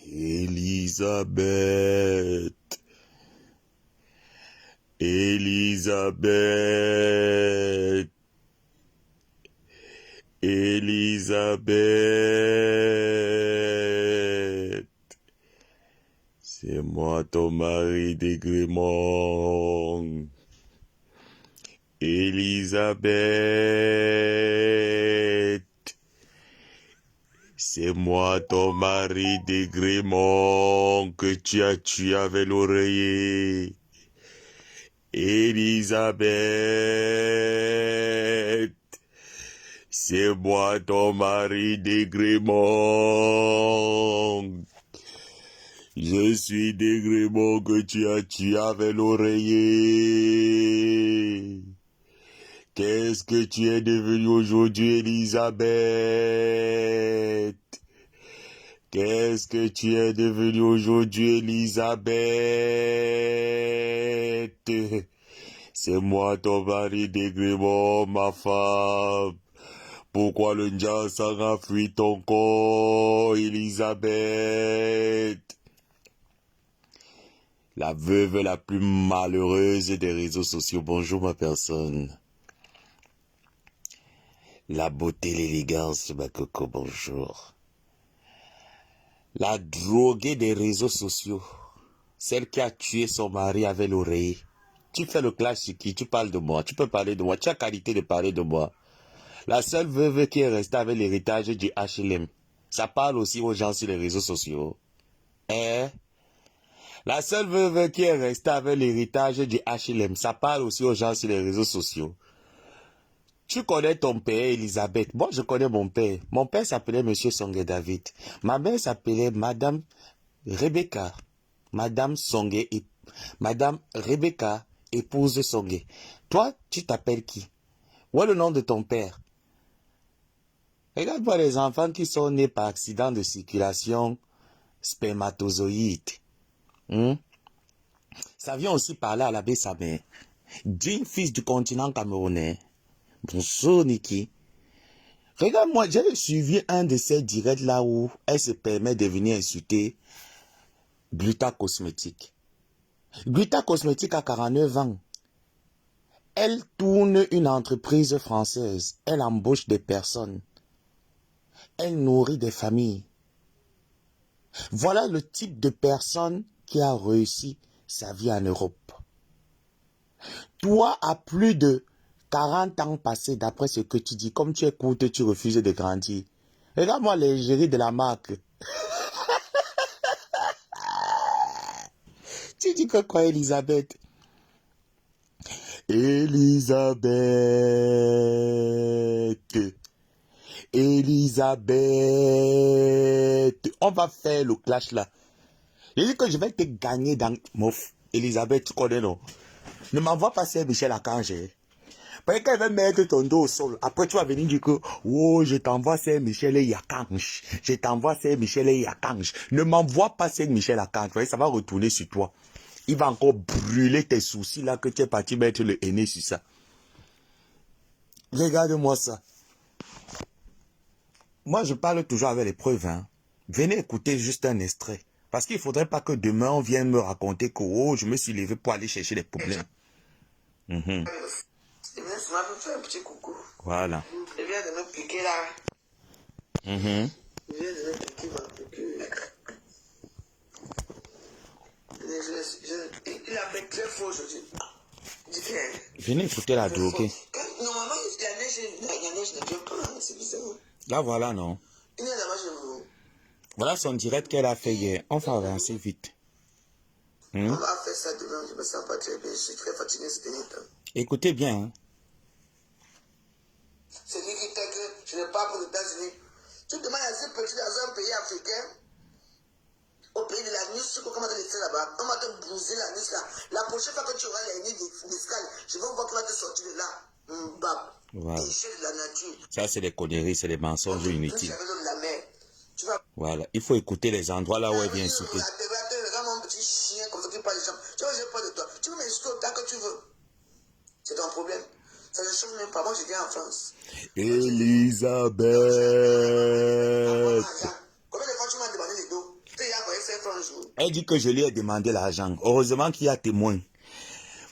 Elisabeth, Elisabeth, Elisabeth, c'est moi ton mari d'Aiglemont. Elisabeth, c'est moi ton mari d'Aiglemont que tu as tué avec l'oreiller. Elisabeth, c'est moi ton mari d'Aiglemont. Je suis d'Aiglemont que tu as tué avec l'oreiller. Qu'est-ce que tu es devenu aujourd'hui, Elisabeth? Qu'est-ce que tu es devenu aujourd'hui, Elisabeth? C'est moi ton mari d'Aiglemont, ma femme. Pourquoi le Njansang a fui ton corps, Elisabeth? La veuve la plus malheureuse des réseaux sociaux. Bonjour ma personne. La beauté, l'élégance, ma coco, bonjour. La droguée des réseaux sociaux. Celle qui a tué son mari avec l'oreiller. Tu fais le clash sur qui? Tu parles de moi. Tu peux parler de moi. Tu as qualité de parler de moi. La seule veuve qui est restée avec l'héritage du HLM. Ça parle aussi aux gens sur les réseaux sociaux. Hein? La seule veuve qui est restée avec l'héritage du HLM. Ça parle aussi aux gens sur les réseaux sociaux. Tu connais ton père, Elisabeth. Moi, je connais mon père. Mon père s'appelait Monsieur Songué David. Ma mère s'appelait Madame Rebecca. Madame Songué et Madame Rebecca, épouse de Songué. Toi, tu t'appelles qui? Où est le nom de ton père? Regarde-moi les enfants qui sont nés par accident de circulation spermatozoïde. Ça vient aussi par là à l'abbé Samé. D'une fils du continent camerounais. Bonjour Niki. Regarde-moi, j'ai suivi un de ces directs là où elle se permet de venir insulter Gluta Cosmétique. Gluta Cosmétique a 49 ans. Elle tourne une entreprise française. Elle embauche des personnes. Elle nourrit des familles. Voilà le type de personne qui a réussi sa vie en Europe. Toi, à plus de 40 ans passés, d'après ce que tu dis, comme tu es courte, tu refuses de grandir. Regarde-moi l'égérie de la marque. Tu dis que quoi, Elisabeth? Elisabeth. Elisabeth. On va faire le clash là. Je dis que je vais te gagner dans... Mouf. Elisabeth, tu connais non? Ne m'envoie pas Saint Michel Archange. Parce qu'elle va mettre ton dos au sol. Après, tu vas venir dire que, oh, je t'envoie Saint Michel et Archange. Je t'envoie Saint Michel et Archange. Ne m'envoie pas Saint Michel Archange. Ça va retourner sur toi. Il va encore brûler tes soucis là que tu es parti mettre le henné sur ça. Regarde-moi ça. Moi, je parle toujours avec les preuves. Hein. Venez écouter juste un extrait. Parce qu'il ne faudrait pas que demain, on vienne me raconter que oh, je me suis levé pour aller chercher des problèmes. Je viens de faire un petit coucou. Voilà. Je viens de me piquer là. Je viens de me piquer ma piqûre. Il a fait très faux aujourd'hui. Venez écouter la drogue. Normalement, la neige ne vient pas. C'est bizarre. Là, voilà, non. Voilà son direct qu'elle a fait hier. On va avancer vite. On va faire ça demain. Je me sens pas très bien. Je suis très fatigué ce dernier temps. Écoutez bien. Hein. C'est lui qui t'a que je ne pars pas aux États-Unis. Tu demandes à ce petit dans un pays africain, au pays de la nuit, tu peux comment te laisser là-bas. On va te brouser la nuit là. La prochaine fois que tu auras les nuits fiscales, je vais voir comment te sortir de là. Voilà. De la nature. Ça, c'est des conneries, c'est des mensonges inutiles. Voilà, il faut écouter les endroits là où elle vient insulter. Mon petit chien comme ça qui parle des gens. Tu vois, j'ai peur de toi. Tu peux m'insulter autant que tu veux. C'est ton problème. Ça ne change même pas. Moi, je viens en France. Elisabeth. Combien de fois tu m'as demandé les dos? Tu as envoyé Elle dit que je lui ai demandé l'argent. Heureusement qu'il y a témoin.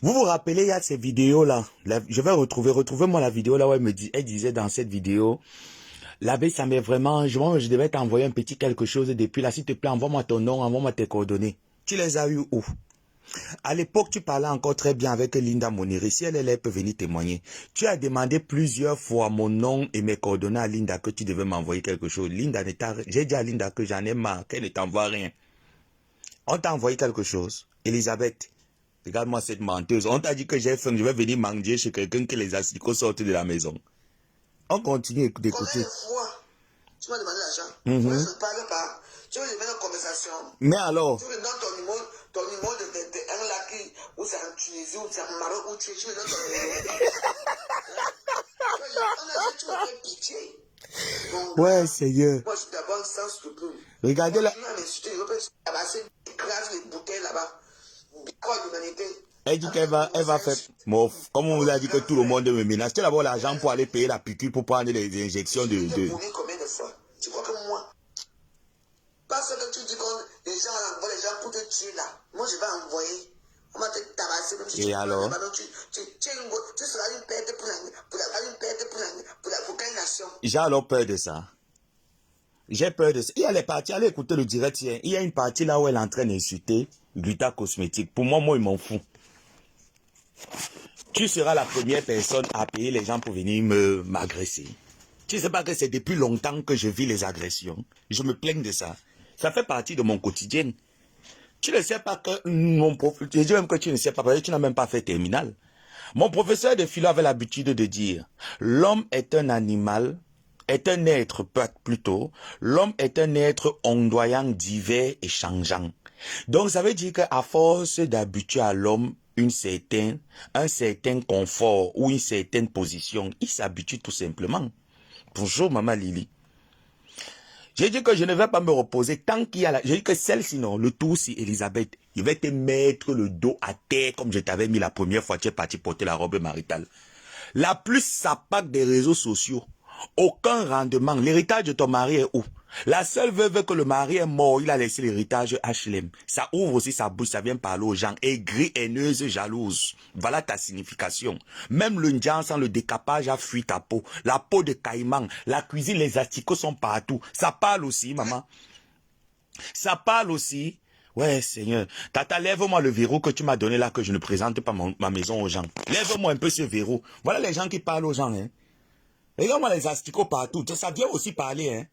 Vous vous rappelez, il y a ces vidéos-là. Je vais retrouvez-moi la vidéo là où elle disait dans cette vidéo, l'abbé, ça m'est vraiment, je devais t'envoyer un petit quelque chose depuis là. S'il te plaît, envoie-moi ton nom, envoie-moi tes coordonnées. Tu les as eu où? À l'époque, tu parlais encore très bien avec Linda Moniri. Si elle peut venir témoigner. Tu as demandé plusieurs fois mon nom et mes coordonnées à Linda que tu devais m'envoyer quelque chose. Linda, j'ai dit à Linda que j'en ai marre, qu'elle ne t'envoie rien. On t'a envoyé quelque chose. Elisabeth, regarde-moi cette menteuse. On t'a dit que j'ai faim, je vais venir manger chez quelqu'un que les asticots sortent de la maison. On continue d'écouter. Combien de fois tu m'as demandé l'argent? Je ne parle pas. Tu veux mener une conversation. Mais alors? Tu me donnes ton numéro de un là qui, où c'est en Tunisie, où c'est en Maroc, où tu me donnes ton numéro. Tu me fais pitié. Donc, ouais, Seigneur. Moi, je suis d'abord sans scrupule. Regardez là. Tu m'as insulté, je peux tabasser, écraser les bouteilles là-bas. Quoi d'humanité? Elle dit qu'elle va faire... Bon, comme on vous a dit que tout le monde me menace, tu as d'abord l'argent pour aller payer la piqûre pour prendre les injections de... Combien de fois? Tu crois que moi? Parce que tu dis que les gens envoient les gens pour te tuer là. Moi, je vais envoyer. On va te tabasser. Même si et alors? Tu seras une perte pour quelle nation? J'ai alors peur de ça. J'ai peur de ça. Il y a les parties, allez écouter le direct. Il y a une partie là où elle est en train d'insulter Gluta Cosmétique. Pour moi, il m'en fout. Tu seras la première personne à payer les gens pour venir m'agresser. Tu ne sais pas que c'est depuis longtemps que je vis les agressions. Je me plains de ça. Ça fait partie de mon quotidien. Tu ne sais pas que mon professeur, je dis même que tu ne sais pas, parce que tu n'as même pas fait terminal. Mon professeur de philo avait l'habitude de dire, l'homme est un animal, est un être plutôt, l'homme est un être ondoyant, divers et changeant. Donc ça veut dire qu'à force d'habituer à l'homme un certain confort ou une certaine position, il s'habitue tout simplement. Bonjour Maman Lily. J'ai dit que je ne vais pas me reposer tant qu'il y a la... J'ai dit que celle-ci, non, le tout, si Elisabeth, je vais te mettre le dos à terre comme je t'avais mis la première fois, tu es parti porter la robe maritale. La plus sapaque des réseaux sociaux. Aucun rendement. L'héritage de ton mari est où? La seule veuve que le mari est mort, il a laissé l'héritage HLM. Ça ouvre aussi sa bouche, ça vient parler aux gens. Aigrie, haineuse, jalouse. Voilà ta signification. Même le ndjan sans le décapage a fui ta peau. La peau de caïman, la cuisine, les asticots sont partout. Ça parle aussi, maman. Ça parle aussi. Ouais, Seigneur. Tata, lève-moi le verrou que tu m'as donné là, que je ne présente pas ma maison aux gens. Lève-moi un peu ce verrou. Voilà les gens qui parlent aux gens, hein. Regarde-moi les asticots partout. Ça vient aussi parler, hein.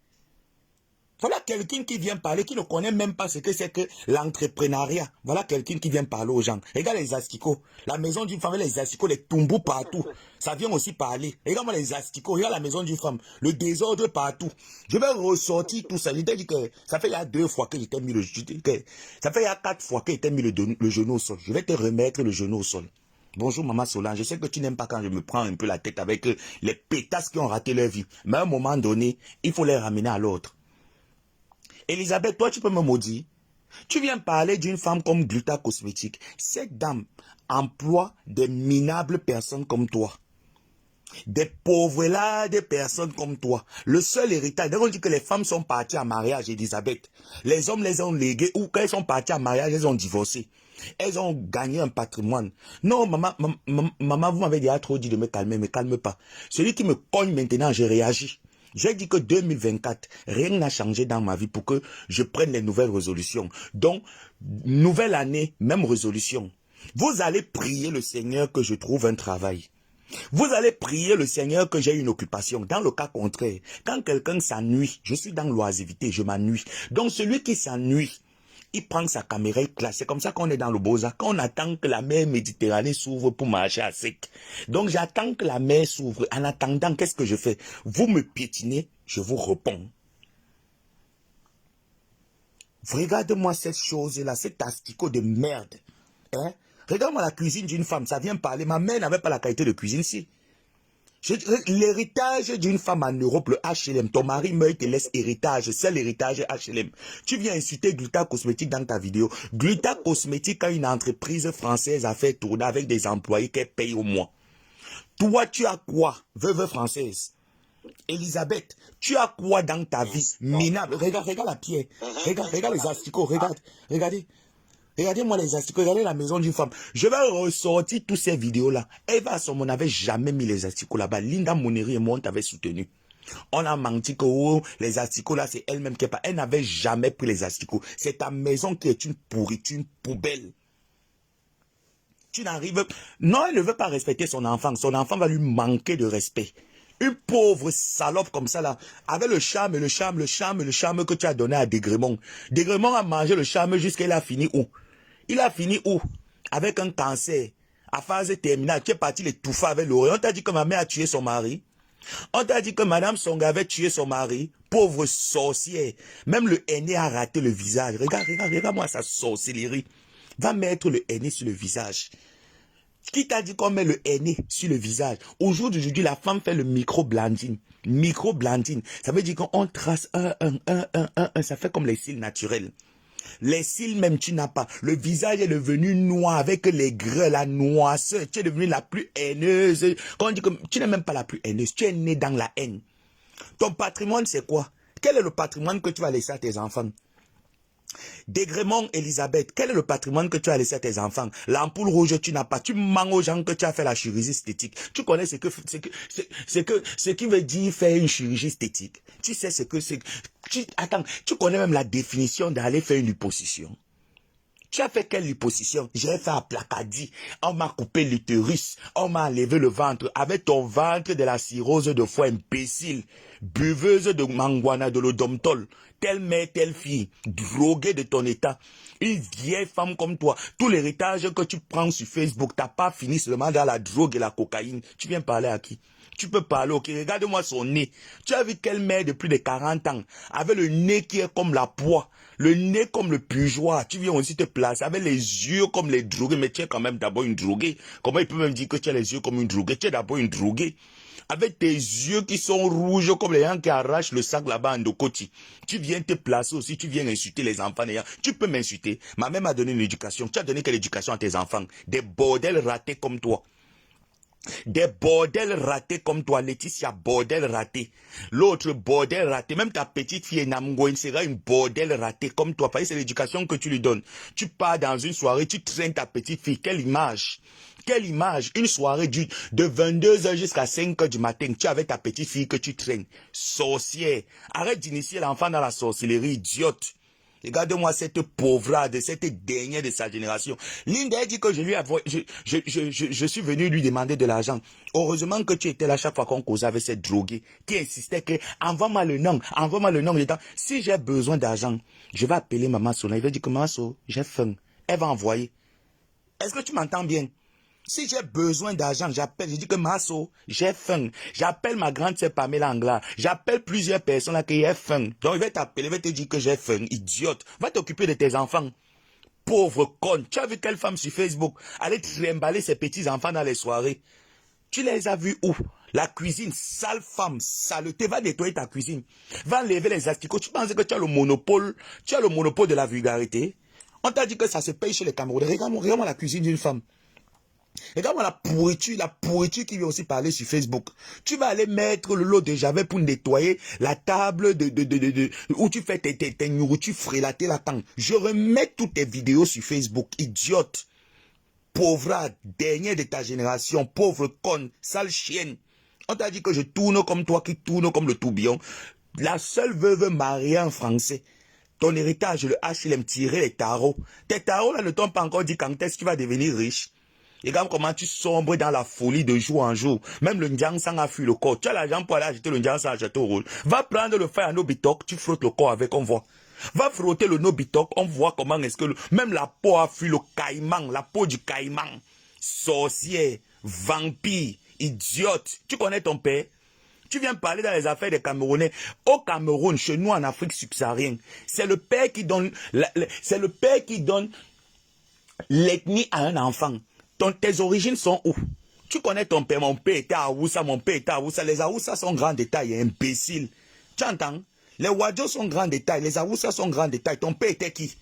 Voilà quelqu'un qui vient parler, qui ne connaît même pas ce que c'est que l'entrepreneuriat. Voilà quelqu'un qui vient parler aux gens. Regarde les asticots. La maison d'une femme, les asticots, les tumbous partout. Ça vient aussi parler. Regarde-moi les asticots. Regarde la maison d'une femme. Le désordre partout. Je vais ressortir tout ça. Je t'ai dit que ça fait il y a 2 fois que j'étais mis le... Ça fait il y a 4 fois que j'étais mis le genou au sol. Je vais te remettre le genou au sol. Bonjour Maman Solange, je sais que tu n'aimes pas quand je me prends un peu la tête avec les pétasses qui ont raté leur vie. Mais à un moment donné, il faut les ramener à l'autre. Elisabeth, toi tu peux me maudire. Tu viens parler d'une femme comme Gluta Cosmétique. Cette dame emploie des minables personnes comme toi. Des pauvres là, des personnes comme toi. Le seul héritage, on dit que les femmes sont parties en mariage, Elisabeth. Les hommes les ont légués ou quand elles sont parties en mariage, elles ont divorcé. Elles ont gagné un patrimoine. Non, maman, vous m'avez déjà trop dit de me calmer, mais calme pas. Celui qui me cogne maintenant, je réagis. J'ai dit que 2024, rien n'a changé dans ma vie pour que je prenne les nouvelles résolutions. Donc, nouvelle année, même résolution. Vous allez prier le Seigneur que je trouve un travail. Vous allez prier le Seigneur que j'ai une occupation. Dans le cas contraire, quand quelqu'un s'ennuie, je suis dans l'oisiveté, je m'ennuie. Donc celui qui s'ennuie, il prend sa caméra, il classe. C'est comme ça qu'on est dans le Beaux-Arts. Quand on attend que la mer Méditerranée s'ouvre pour marcher à sec. Donc j'attends que la mer s'ouvre. En attendant, qu'est-ce que je fais? Vous me piétinez, je vous réponds. Regarde-moi cette chose-là, cet asticot de merde. Hein? Regarde-moi la cuisine d'une femme, ça vient parler. Ma mère n'avait pas la qualité de cuisine ici. L'héritage d'une femme en Europe, le HLM, ton mari meurt, il te laisse héritage, c'est l'héritage HLM. Tu viens insulter Gluta Cosmétique dans ta vidéo. Gluta Cosmétique a une entreprise française à faire tourner avec des employés qu'elle paye au mois. Toi, tu as quoi, veuve française? Elisabeth, tu as quoi dans ta vie minable? Regarde la pierre. Regarde les asticots. Regardez-moi les asticots. Regardez la maison d'une femme. Je vais ressortir toutes ces vidéos-là. Eva Asomon n'avait jamais mis les asticots là-bas. Linda Moneri et moi, on t'avait soutenu. On a menti que oh, les asticots là, c'est elle-même qui est pas. Elle n'avait jamais pris les asticots. C'est ta maison qui est une pourriture, une poubelle. Tu n'arrives... Non, elle ne veut pas respecter son enfant. Son enfant va lui manquer de respect. Une pauvre salope comme ça là, avec le charme que tu as donné à Degrémont. Degrémont a mangé le charme jusqu'à il a fini où? Il a fini où? Avec un cancer. À phase terminale, tu es parti l'étouffer avec l'oreille. On t'a dit que ma mère a tué son mari. On t'a dit que Madame Songa avait tué son mari. Pauvre sorcière. Même le aîné a raté le visage. Regarde-moi sa sorcellerie. Va mettre le aîné sur le visage. Qui t'a dit qu'on met le aîné sur le visage? Aujourd'hui, la femme fait le micro-blending. Micro-blending. Ça veut dire qu'on trace un. Ça fait comme les cils naturels. Les cils même, tu n'as pas. Le visage est devenu noir avec les grès, la noirceur. Tu es devenue la plus haineuse. Quand on dit que tu n'es même pas la plus haineuse, tu es né dans la haine. Ton patrimoine, c'est quoi? Quel est le patrimoine que tu vas laisser à tes enfants? Degrémont, Elisabeth, quel est le patrimoine que tu as laissé à tes enfants? L'ampoule rouge, tu n'as pas. Tu mens aux gens que tu as fait la chirurgie esthétique. Tu connais ce qui veut dire faire une chirurgie esthétique. Tu sais ce que c'est. Attends, tu connais même la définition d'aller faire une liposuction. Tu as fait quelle liposuction? J'ai fait à Placadi. On m'a coupé l'utérus. On m'a enlevé le ventre. Avec ton ventre de la cirrhose de foie, imbécile. Buveuse de manguana, de l'odomtol. Telle mère, telle fille. Droguée de ton état. Une vieille femme comme toi. Tout l'héritage que tu prends sur Facebook, t'as pas fini seulement dans la drogue et la cocaïne. Tu viens parler à qui? Tu peux parler, ok? Regarde-moi son nez. Tu as vu quelle mère de plus de 40 ans, avec le nez qui est comme la poix, le nez comme le pugeois. Tu viens aussi te placer avec les yeux comme les drogués, mais tu es quand même d'abord une droguée. Comment il peut même dire que tu as les yeux comme une droguée? Tu es d'abord une droguée. Avec tes yeux qui sont rouges comme les gens qui arrachent le sac là-bas en Dokoti. Tu viens te placer aussi, tu viens insulter les enfants. Tu peux m'insulter. Ma mère m'a donné une éducation. Tu as donné quelle éducation à tes enfants? Des bordels ratés comme toi. Des bordels ratés comme toi, Laetitia, bordel raté. L'autre bordel raté, même ta petite fille Namgoine sera une bordel raté comme toi. Parce que c'est l'éducation que tu lui donnes. Tu pars dans une soirée, tu traînes ta petite fille. Quelle image? Quelle image? Une soirée de 22h jusqu'à 5h du matin. Tu es avec ta petite fille que tu traînes. Sorcière. Arrête d'initier l'enfant dans la sorcellerie, idiote. Regarde-moi cette pauvrade, cette dernière de sa génération. Linda a dit que je suis venu lui demander de l'argent. Heureusement que tu étais là chaque fois qu'on causait avec cette droguée qui insistait que envoie-moi le nom. Si j'ai besoin d'argent, je vais appeler maman Sona. Il va dire que maman Sona, j'ai faim. Elle va envoyer. Est-ce que tu m'entends bien? Si j'ai besoin d'argent, j'appelle, je dis que Masso, j'ai faim. J'appelle ma grande sœur Pamela Angla. J'appelle plusieurs personnes là qui ont faim. Donc il va t'appeler, il va te dire que j'ai faim, idiote. Va t'occuper de tes enfants. Pauvre conne. Tu as vu quelle femme sur Facebook aller trimballer ses petits enfants dans les soirées? Tu les as vus où? La cuisine, sale femme, saleté, va nettoyer ta cuisine. Va enlever les asticots. Tu penses que tu as le monopole de la vulgarité? On t'a dit que ça se paye chez les Camerounais. Regarde-moi la cuisine d'une femme. Regarde-moi la pourriture qui vient aussi parler sur Facebook. Tu vas aller mettre le lot de javel pour nettoyer la table où tu fais tes nourritures frélatées là-dedans. Je remets toutes tes vidéos sur Facebook, idiote. Pauvre, dernier de ta génération, pauvre conne, sale chienne. On t'a dit que je tourne comme toi qui tourne comme le tourbillon. La seule veuve mariée en français. Ton héritage, le HLM, tirer les tarots. Tes tarots là ne t'ont pas encore dit quand est-ce que tu vas devenir riche. Regarde comment tu sombres dans la folie de jour en jour. Même le Ndiansang a fui le corps. Tu as l'argent pour aller acheter le Ndiansang à Château Rouge. Va prendre le fer à Nobitok, tu frottes le corps avec, on voit. Va frotter le Nobitok, on voit comment est-ce que même la peau a fui le caïman, la peau du caïman. Sorcier, vampire, idiote. Tu connais ton père? Tu viens parler dans les affaires des Camerounais. Au Cameroun, chez nous en Afrique subsaharienne, c'est le père qui donne l'ethnie à un enfant. Tes origines sont où? Tu connais ton père, mon père était à Aoussa, mon père était à Aoussa. Les Aoussa sont grands détails, imbécile. Tu entends? Les Wadjo sont grands détails, les Aoussa sont grands détails. Ton père était qui?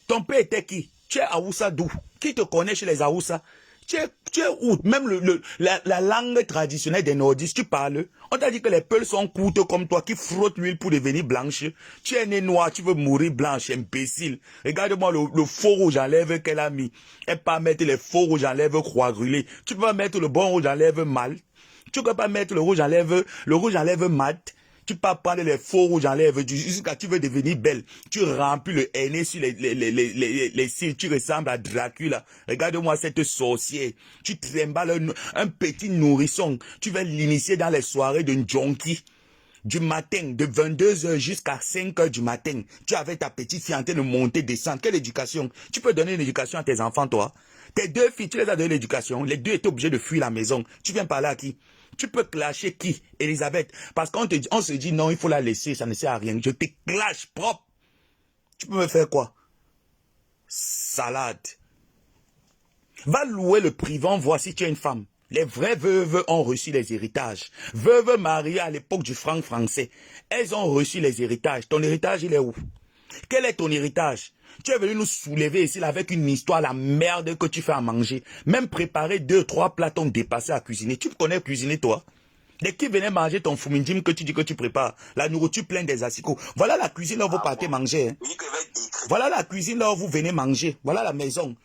Ton père était qui? Tu es Aoussa d'où? Qui te connaît chez les Aoussa? Tu es où? Même la langue traditionnelle des nordistes, tu parles. On t'a dit que les peuls sont courtes comme toi, qui frottent l'huile pour devenir blanche. Tu es né noir, tu veux mourir blanche, imbécile. Regarde-moi le faux rouge à lèvres qu'elle a mis. Elle peut pas mettre les faux rouges à lèvres croix brûlées. Tu peux pas mettre le bon rouge à lèvres mal. Tu peux pas mettre le rouge à lèvres mat. Tu peux pas prendre les faux rouges en lèvres jusqu'à tu veux devenir belle. Tu remplis le henné sur les cils. Tu ressembles à Dracula. Regarde-moi cette sorcière. Tu trimbales un petit nourrisson. Tu vas l'initier dans les soirées de junkie. Du matin, de 22h jusqu'à 5h du matin. Tu avais ta petite fille en train de monter, descendre. Quelle éducation? Tu peux donner une éducation à tes enfants, toi? Tes deux filles, tu les as donné l'éducation. Les deux étaient obligés de fuir la maison. Tu viens parler à qui? Tu peux clasher qui? Elisabeth. Parce qu'on se dit non, il faut la laisser, ça ne sert à rien. Je te clash propre. Tu peux me faire quoi? Salade. Va louer le privant, voir si tu es une femme. Les vraies veuves ont reçu les héritages. Veuves mariées à l'époque du franc français. Elles ont reçu les héritages. Ton héritage, il est où? Quel est ton héritage? Tu es venu nous soulever ici avec une histoire, la merde que tu fais à manger. Même préparer 2-3 plats t'ont dépassé à cuisiner. Tu connais cuisiner, toi? Dès qui venait manger ton foumindim que tu dis que tu prépares, la nourriture pleine des asticots. Voilà la cuisine là où vous partez manger. Hein. Voilà la cuisine là où vous venez manger. Voilà la maison.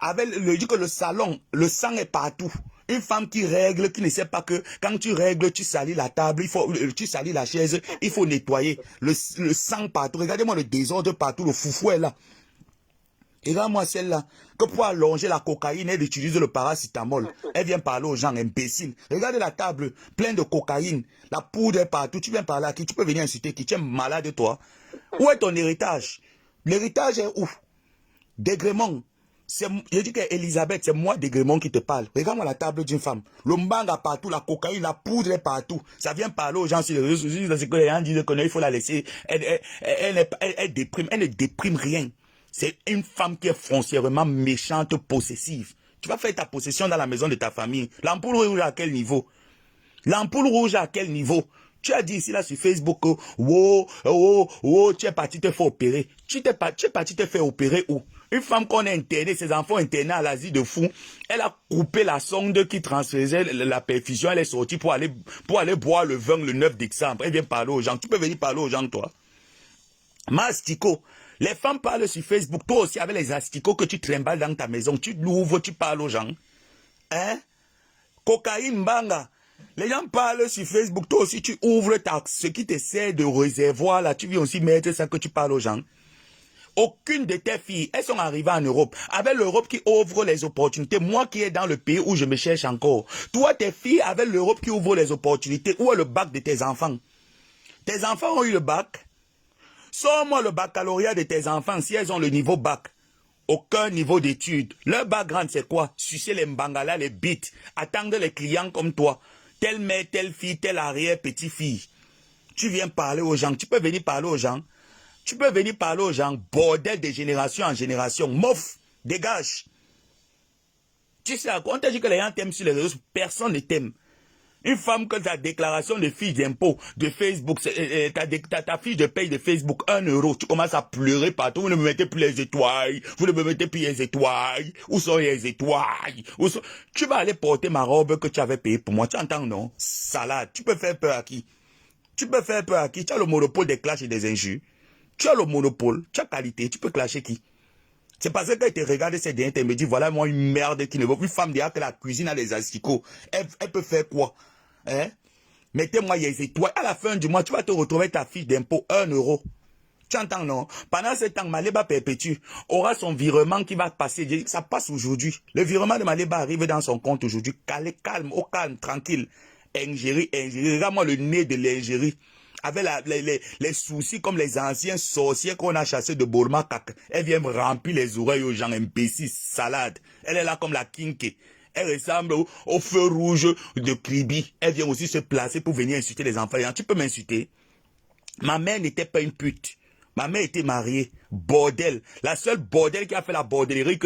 Avec dit que le salon, le sang est partout. Une femme qui règle, qui ne sait pas que quand tu règles, tu salis la table, tu salis la chaise, il faut nettoyer. Le sang partout. Regardez-moi le désordre partout, le foufou est là. Et regarde-moi celle-là, que pour allonger la cocaïne, elle utilise le paracétamol. Elle vient parler aux gens imbéciles. Regardez la table, pleine de cocaïne. La poudre est partout. Tu viens parler à qui? Tu peux venir insulter qui? Tu es malade, toi. Où est ton héritage? L'héritage est où? Dégrément. Je dis qu'Elisabeth, c'est moi Dégrémont qui te parle. Regarde-moi la table d'une femme. Le mbanga partout, la cocaïne, la poudre est partout. Ça vient parler aux gens sur les réseaux sociaux. C'est que les gens disent qu'il faut la laisser. Elle déprime. Elle ne déprime rien. C'est une femme qui est foncièrement méchante, possessive. Tu vas faire ta possession dans la maison de ta famille. L'ampoule rouge à quel niveau? L'ampoule rouge à quel niveau? Tu as dit ici là sur Facebook que tu es parti te faire opérer. Tu es parti te faire opérer où? Une femme qu'on a internée, ses enfants internés à l'Asie de fou, elle a coupé la sonde qui transfaisait la perfusion. Elle est sortie pour aller boire le vin le 9 décembre. Elle vient parler aux gens. Tu peux venir parler aux gens, toi. Mastico. Les femmes parlent sur Facebook. Toi aussi, avec les asticots que tu trimbales dans ta maison, tu l'ouvres, tu parles aux gens. Hein? Cocaïne, banga. Les gens parlent sur Facebook. Toi aussi, tu ouvres ce qui te sert de réservoir là. Tu viens aussi mettre ça que tu parles aux gens. Aucune de tes filles, elles sont arrivées en Europe. Avec l'Europe qui ouvre les opportunités. Moi qui est dans le pays où je me cherche encore. Toi, tes filles, avec l'Europe qui ouvre les opportunités. Où est le bac de tes enfants? Tes enfants ont eu le bac? Sors-moi le baccalauréat de tes enfants si elles ont le niveau bac. Aucun niveau d'études. Leur background, c'est quoi? Sucer les mbangala, les bites. Attendre les clients comme toi. Telle mère, telle fille, telle arrière, petite fille. Tu viens parler aux gens. Tu peux venir parler aux gens. Tu peux venir parler aux gens. Bordel de génération en génération. Mof, dégage. Tu sais à quoi? On t'a dit que les gens t'aiment sur les réseaux. Personne ne t'aime. Une femme que ta déclaration de fiche d'impôt de Facebook, ta fiche de paye de Facebook, 1 euro, tu commences à pleurer partout, vous ne me mettez plus les étoiles, vous ne me mettez plus les étoiles, où sont les étoiles, Tu vas aller porter ma robe que tu avais payée pour moi, tu entends non? Salade, tu peux faire peur à qui? Tu peux faire peur à qui? Tu as le monopole des clashs et des injures, tu as le monopole, tu as qualité, tu peux clasher qui? C'est parce qu'elle te regarde ces derniers, elle me dit, voilà moi une merde qui ne veut plus, une femme déjà que la cuisine a les asticots, elle peut faire quoi? Hein? Mettez-moi les étoiles. À la fin du mois, tu vas te retrouver ta fiche d'impôt 1 euro. Tu entends, non? Pendant ce temps, Maléba Perpétue aura son virement qui va passer. Ça passe aujourd'hui. Le virement de Maléba arrive dans son compte aujourd'hui. Calme, au calme, tranquille. Ingérie. Regarde-moi le nez de l'ingérie. Avec les soucis comme les anciens sorciers qu'on a chassés de Bourma-Kak. Elle vient remplir les oreilles aux gens imbéciles, salade. Elle est là comme la kinké. Elle ressemble au feu rouge de Kribi. Elle vient aussi se placer pour venir insulter les enfants. Tu peux m'insulter? Ma mère n'était pas une pute. Ma mère était mariée. Bordel. La seule bordel qui a fait la bordellerie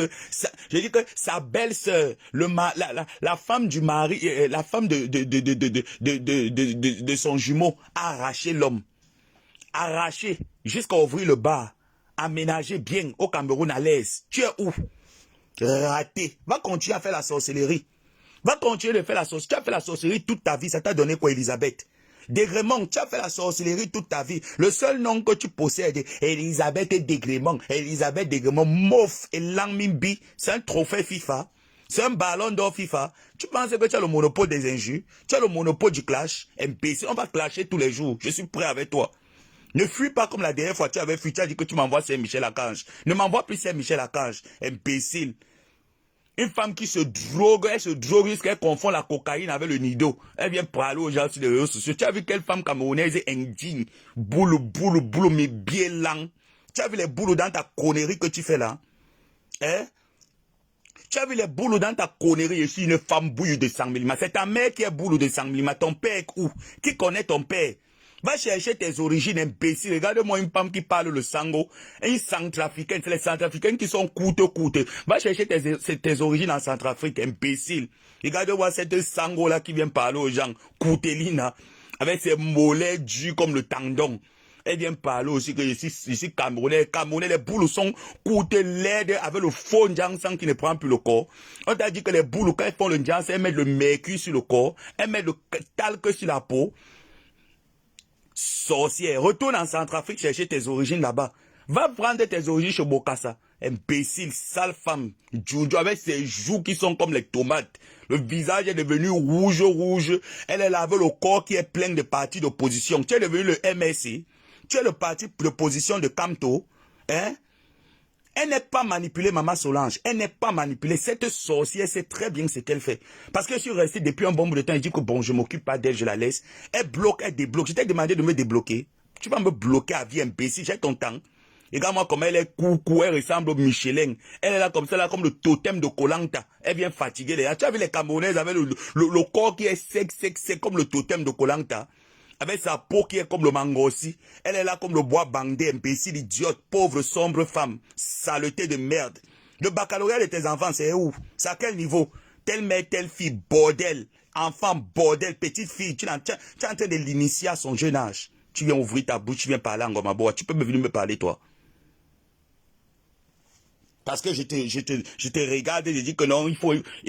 je dis que sa belle-sœur, la femme du mari, la femme de son jumeau a arraché l'homme. Arraché jusqu'à ouvrir le bar. Aménagé bien au Cameroun à l'aise. Tu es où? Raté. Va continuer à faire la sorcellerie. Va continuer de faire la sorcellerie. Tu as fait la sorcellerie toute ta vie. Ça t'a donné quoi, Elisabeth? Dégrément, tu as fait la sorcellerie toute ta vie. Le seul nom que tu possèdes, Elisabeth et Dégrément. Elisabeth Dégrément, Mof et Langmimbi, c'est un trophée FIFA. C'est un ballon d'or FIFA. Tu penses que tu as le monopole des injures? Tu as le monopole du clash? MPC, on va clasher tous les jours. Je suis prêt avec toi. Ne fuis pas comme la dernière fois tu avais fui. Tu as dit que tu m'envoies Saint-Michel Archange. Ne m'envoie plus Saint-Michel Archange. Imbécile. Une femme qui se drogue, elle se drogue jusqu'à confond la cocaïne avec le nido. Elle vient parler aux gens sur les réseaux sociaux. Tu as vu quelle femme camerounaise est indigne? Boulou, mais bien lent. Tu as vu les boulots dans ta connerie que tu fais là? Hein? Tu as vu les boulots dans ta connerie? Je suis une femme bouille de 100 mm. C'est ta mère qui est boulot de 100 mm. Ton père est où? Qui connaît ton père? Va chercher tes origines, imbécile. Regarde-moi une femme qui parle le sango. Une centrafricaine. C'est les centrafricaines qui sont coûteux. Va chercher tes origines en Centrafrique, imbécile. Regarde-moi cette sango-là qui vient parler aux gens. Coutelina. Avec ses mollets durs comme le tendon. Elle vient parler aussi que ici Camerounais. Camerounais, les boules sont coûtées laides avec le faux sang qui ne prend plus le corps. On t'a dit que les boules, quand elles font le njang, elles mettent le mercure sur le corps. Elles mettent le talc sur la peau. Sorcière, retourne en Centrafrique chercher tes origines là-bas. Va prendre tes origines chez Bokassa. Imbécile, sale femme. Jojo avec ses joues qui sont comme les tomates. Le visage est devenu rouge. Elle est là avec le corps qui est plein de partis d'opposition. Tu es devenu le MSC. Tu es le parti d'opposition de Kamto. Hein? Elle n'est pas manipulée, Maman Solange. Elle n'est pas manipulée. Cette sorcière sait très bien ce qu'elle fait. Parce que je suis resté depuis un bon bout de temps. Elle dit que bon, je m'occupe pas d'elle, je la laisse. Elle bloque, elle débloque. Je t'ai demandé de me débloquer. Tu vas me bloquer à vie imbécile. J'ai ton temps. Regarde-moi comme elle est coucou. Elle ressemble au Michelin. Elle est là comme ça, là, comme le totem de Kolanta. Elle vient fatiguer les gens. Tu as vu les Camerounaises avec le corps qui est sec, comme le totem de Kolanta. Avec sa peau qui est comme le mangossi. Elle est là comme le bois bandé, imbécile, idiote, pauvre, sombre femme. Saleté de merde. Le baccalauréat de tes enfants, c'est où? C'est à quel niveau? Telle mère, telle fille, bordel. Enfant, bordel, petite fille. Tu es en train de l'initier à son jeune âge. Tu viens ouvrir ta bouche, tu viens parler en Gomaboa. Tu peux venir me parler, toi. Parce que je te regarde et je dis que non, il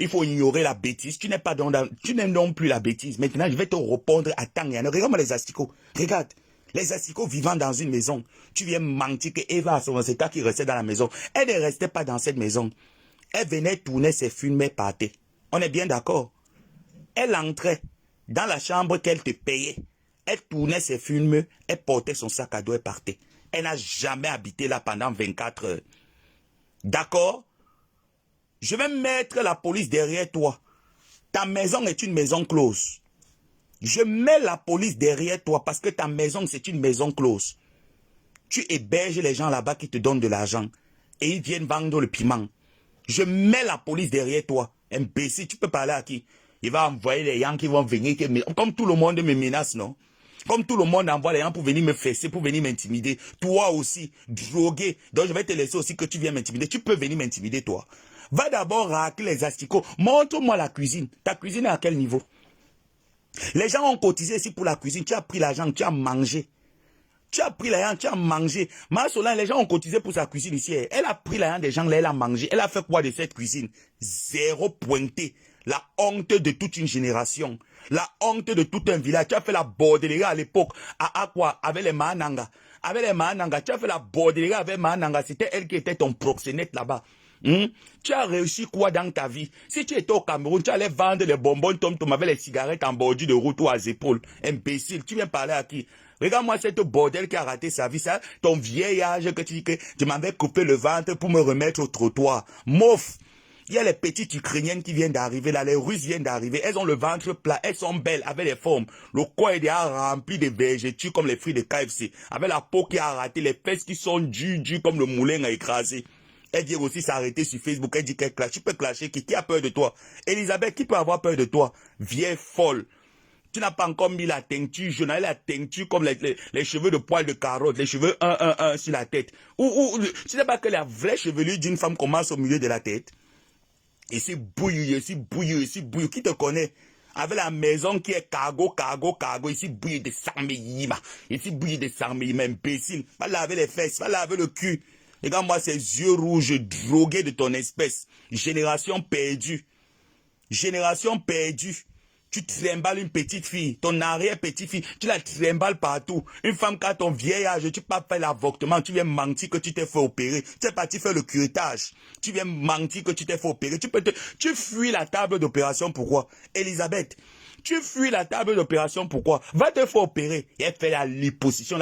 faut ignorer la bêtise. Tu n'aimes non plus la bêtise. Maintenant, je vais te répondre à temps. Regarde-moi les asticots. Regarde. Les asticots vivant dans une maison. Tu viens mentir que Eva, c'est toi qui restait dans la maison. Elle ne restait pas dans cette maison. Elle venait tourner ses films et partait. On est bien d'accord. Elle entrait dans la chambre qu'elle te payait. Elle tournait ses films, elle portait son sac à dos et partait. Elle n'a jamais habité là pendant 24 heures. D'accord? Je vais mettre la police derrière toi. Ta maison est une maison close. Je mets la police derrière toi parce que ta maison, c'est une maison close. Tu héberges les gens là-bas qui te donnent de l'argent et ils viennent vendre le piment. Je mets la police derrière toi. Imbécile, tu peux parler à qui? Il va envoyer les gens qui vont venir. Comme tout le monde me menace, non? Comme tout le monde envoie les gens pour venir me fesser, pour venir m'intimider. Toi aussi, drogué. Donc je vais te laisser aussi que tu viens m'intimider. Tu peux venir m'intimider, toi. Va d'abord racler les asticots. Montre-moi la cuisine. Ta cuisine est à quel niveau? Les gens ont cotisé ici pour la cuisine. Tu as pris l'argent, tu as mangé. Tu as pris l'argent, tu as mangé. Marsolin, les gens ont cotisé pour sa cuisine ici. Elle a pris l'argent des gens, là, elle a mangé. Elle a fait quoi de cette cuisine? Zéro pointé. La honte de toute une génération. La honte de tout un village. Tu as fait la bordellerie à l'époque. À quoi? Avec les Mahananga. Avec les Mahananga. Tu as fait la bordellerie avec Mahananga. C'était elle qui était ton proxénète là-bas. Tu as réussi quoi dans ta vie? Si tu étais au Cameroun, tu allais vendre les bonbons tom-tom avec les cigarettes en bordure de route ou à épaules. Imbécile. Tu viens parler à qui? Regarde-moi cette bordel qui a raté sa vie. Ça, ton vieil âge que tu dis que je m'avais coupé le ventre pour me remettre au trottoir. Mouf! Il y a les petites Ukrainiennes qui viennent d'arriver là, les Russes viennent d'arriver. Elles ont le ventre plat, elles sont belles avec les formes. Le corps est déjà rempli de végétaux comme les fruits de KFC. Avec la peau qui a raté, les fesses qui sont dures comme le moulin à écraser. Elle vient aussi s'arrêter sur Facebook, elle dit qu'elle clash. Tu peux clasher qui a peur de toi? Elisabeth, qui peut avoir peur de toi? Vieille folle. Tu n'as pas encore mis la teinture jaune, la teinture comme les cheveux de poil de carotte, les cheveux 1 sur la tête. Tu sais pas que la vraie chevelure d'une femme commence au milieu de la tête? Et c'est bouillu, qui te connaît? Avec la maison qui est cargo, ici bouillu de sarmeyima, imbécile. Va laver les fesses, va laver le cul. Regarde-moi ces yeux rouges drogués de ton espèce. Génération perdue. Génération perdue. Tu trimbales une petite fille, ton arrière-petite-fille, tu la trimbales partout. Une femme qui a ton vieil âge, tu peux pas faire l'avortement, tu viens mentir que tu t'es fait opérer. Tu es parti faire le curettage. Tu viens mentir que tu t'es fait opérer. Tu fuis la table d'opération, pourquoi? Elisabeth, tu fuis la table d'opération, pourquoi? Va te faire opérer. Et elle fait la liposuction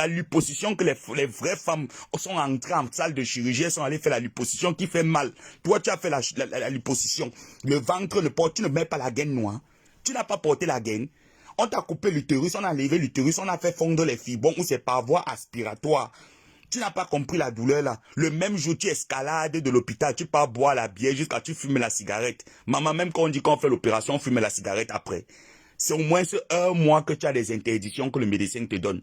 que les vraies femmes sont entrées en salle de chirurgie, elles sont allées faire la liposuction qui fait mal. Toi, tu as fait la liposuction. Le ventre, le porc, tu ne mets pas la gaine noire. Tu n'as pas porté la gaine. On t'a coupé l'utérus, on a levé l'utérus, on a fait fondre les fibrons ou c'est par voie aspiratoire. Tu n'as pas compris la douleur là. Le même jour, tu escalades de l'hôpital, tu pars boire la bière jusqu'à tu fumes la cigarette. Maman, même quand on dit qu'on fait l'opération, on fume la cigarette après. C'est au moins un mois que tu as des interdictions que le médecin te donne.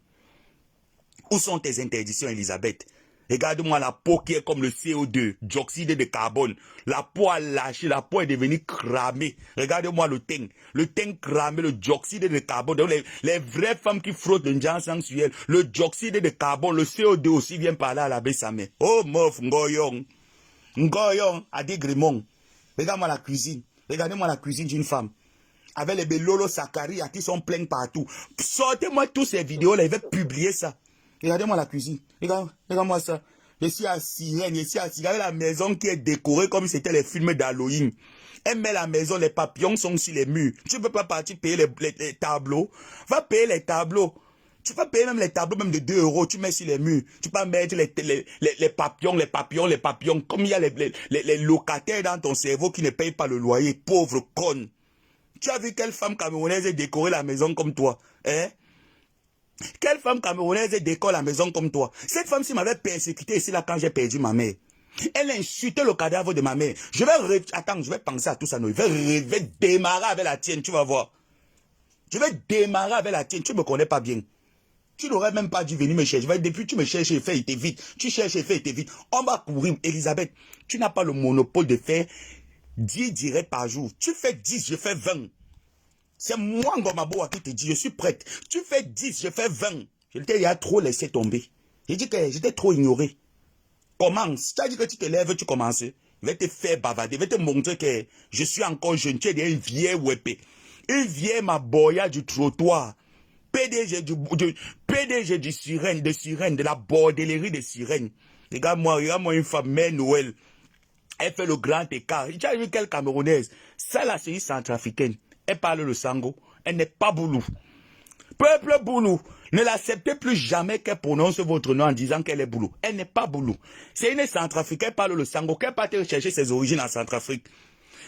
Où sont tes interdictions, Elisabeth? Regarde-moi la peau qui est comme le CO2, dioxyde de carbone. La peau a lâché, la peau est devenue cramée. Regarde-moi le teint cramé, le dioxyde de carbone. Donc les vraies femmes qui frottent le gel sensuel, le dioxyde de carbone, le CO2 aussi vient par là à la Bessamé. Oh meuf, ngoyong, Adi Grimon. Regarde-moi la cuisine. Regardez-moi la cuisine d'une femme. Avec les belolo Sakaria qui sont pleins partout. Sortez-moi tous ces vidéos-là, je vais publier ça. Regardez-moi la cuisine. Regarde-moi ça. Je suis à Sirène, avec la maison qui est décorée comme si c'était les films d'Halloween. Elle met la maison, les papillons sont sur les murs. Tu ne peux pas partir payer les tableaux. Va payer les tableaux. Tu peux payer même les tableaux même de 2 €. Tu mets sur les murs. Tu peux mettre les papillons. Comme il y a les locataires dans ton cerveau qui ne payent pas le loyer. Pauvre conne. Tu as vu quelle femme camerounaise décorer la maison comme toi? Hein? Quelle femme camerounaise décore la maison comme toi? Cette femme-ci m'avait persécuté ici là quand j'ai perdu ma mère. Elle a insulté le cadavre de ma mère. Je vais penser à tout ça. Non. Je vais démarrer avec la tienne, tu vas voir. Je vais démarrer avec la tienne. Tu ne me connais pas bien. Tu n'aurais même pas dû venir me chercher. Depuis tu me cherches et fais, il vite. Tu cherches et fais, il vite. On va courir. Elisabeth, tu n'as pas le monopole de faire 10 directs par jour. Tu fais 10, je fais 20. C'est moi, Ngomaboa, qui te dit, je suis prête. Tu fais 10, je fais 20. Je t'ai déjà trop laissé tomber. J'ai dit que j'étais trop ignoré. Commence. Tu as dit que tu te lèves, tu commences. Je vais te faire bavader. Je vais te montrer que je suis encore jeune. Tu es une vieille wépé. Une vieille maboya du trottoir. PDG du sirène, de la bordellerie de sirène. Regarde-moi une femme, Mère Noël. Elle fait le grand écart. Tu as vu quelle Camerounaise? Ça là, c'est une centrafricaine. Elle parle le sango. Elle n'est pas boulou. Peuple boulou, ne l'acceptez plus jamais qu'elle prononce votre nom en disant qu'elle est boulou. Elle n'est pas boulou. C'est une centrafricaine, elle parle le sango. Qu'elle parte chercher ses origines en Centrafrique.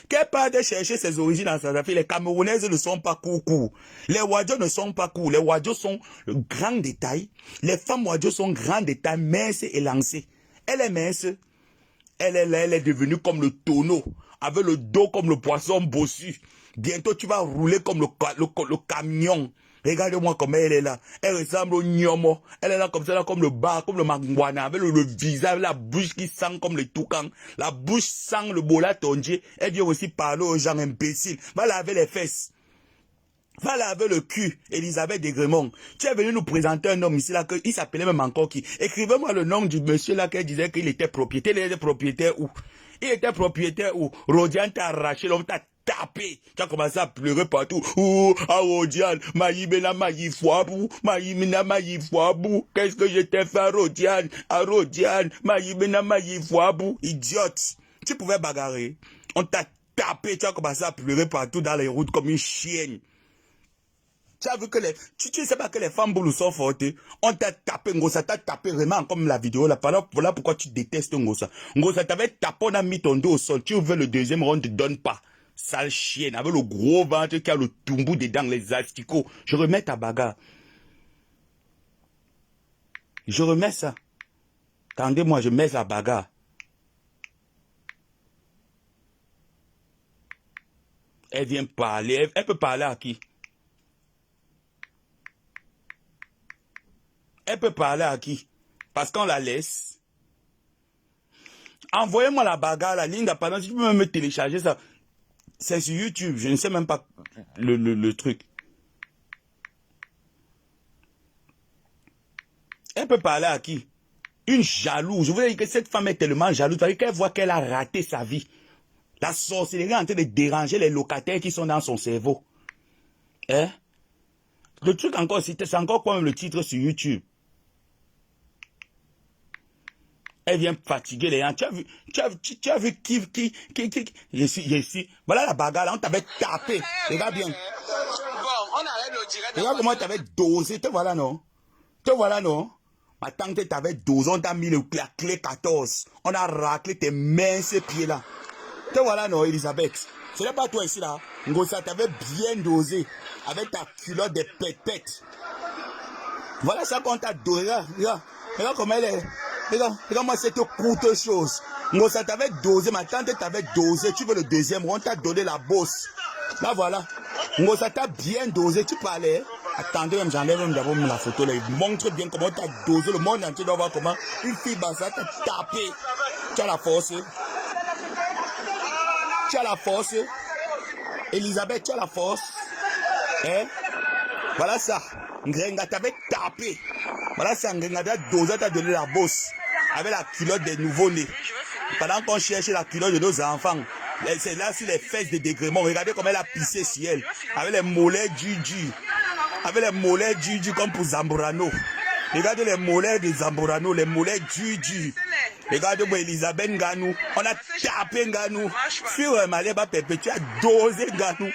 Qu'elle parte chercher ses origines en Centrafrique. Les Camerounaises ne sont pas coucou. Les Wadjo ne sont pas courts. Les Wadjo sont grand détail. Les femmes Wadjo sont grand détail, minces et lancées. Elle est mince. Elle est devenue comme le tonneau, avec le dos comme le poisson bossu. Bientôt, tu vas rouler comme le camion. Regarde-moi comment elle est là. Elle ressemble au Nyomo. Elle est là comme ça, là, comme le bar, comme le Mangwana, avec le visage, la bouche qui sent comme le toucan. La bouche sent le bola tondier. Elle vient aussi parler aux gens imbéciles. Va laver les fesses. Va laver le cul, Elisabeth de Grémont. Tu es venu nous présenter un homme ici là, il s'appelait même encore qui. Écrivez-moi le nom du monsieur là qui disait qu'il était propriétaire. Il était propriétaire où? Il était propriétaire où? Rodian t'a arraché, l'homme t'a tapé. Tu as commencé à pleurer partout. Ouh, ah Rodian, maïbena maïfouabou, maïmena maïfouabou. Qu'est-ce que je t'ai fait à Rodian? À Rodian, maïbena maïfouabou. Idiote. Tu pouvais bagarrer. On t'a tapé, tu as commencé à pleurer partout dans les routes comme une chienne. Tu as vu que tu ne sais pas que les femmes boulou sont fortes. On t'a tapé, Ngosa t'a tapé vraiment comme la vidéo là. Voilà pourquoi tu détestes Ngosa. Ngosa t'avait tapé, on a mis ton dos au sol. Tu ouvres le deuxième rond, on ne te donne pas. Sale chienne, avec le gros ventre qui a le tumbou dedans, les asticots. Je remets ta bagarre. Je remets ça. Attendez-moi, je mets la bagarre. Elle vient parler. Elle peut parler à qui? Elle peut parler à qui? Parce qu'on la laisse. Envoyez-moi la bagarre, la ligne d'apparence. Si tu peux même me télécharger ça. C'est sur YouTube. Je ne sais même pas le truc. Elle peut parler à qui? Une jalouse. Je vous dis que cette femme est tellement jalouse parce qu'elle voit qu'elle a raté sa vie. La sorcellerie est en train de déranger les locataires qui sont dans son cerveau. Hein? Le truc encore, c'est encore quoi le titre sur YouTube? Elle vient fatiguer les gens. Tu as vu qui, ici. Voilà la bagarre là, on t'avait tapé. Regarde bien. Regarde comment t'avais dosé. Te voilà, non? Te voilà, non? Ma tante t'avait dosé, on t'a mis la clé 14. On a raclé tes mains, ces pieds-là. Te voilà, non, Elisabeth? Ce n'est pas toi ici, là. Ngosa t'avait bien dosé. Avec ta culotte de pépettes. Voilà ça qu'on t'a dosé. Regarde comment elle est. Regarde-moi cette courte chose. Ngosa t'avait dosé, ma tante t'avait dosé. Tu veux le deuxième, on t'a donné la bosse. Là, voilà. Ngosa t'a bien dosé, tu parlais. Attendez, même j'enlève même d'abord la photo là. Il montre bien comment t'as dosé. Le monde entier doit voir comment une fille basse t'a tapé. Tu as la force. Tu as la force. Elisabeth, tu as la force. Hein? Voilà ça. Ngrenga t'avait tapé. Voilà ça. Ngrenga t'a dosé, t'a donné la bosse. Avec la culotte des nouveaux-nés. Pendant qu'on cherche la culotte de nos enfants. C'est là sur les fesses de dégrément. Regardez comment elle a pissé sur elle. Avec les mollets Gigi. Avec les mollets Gigi comme pour Zamborano. Regardez les mollets de Zamborano. Les mollets Gigi. Regardez-moi Elisabeth Nganou. On a tapé Nganou. Fur et Maleba Pépé, tu as dosé Nganou.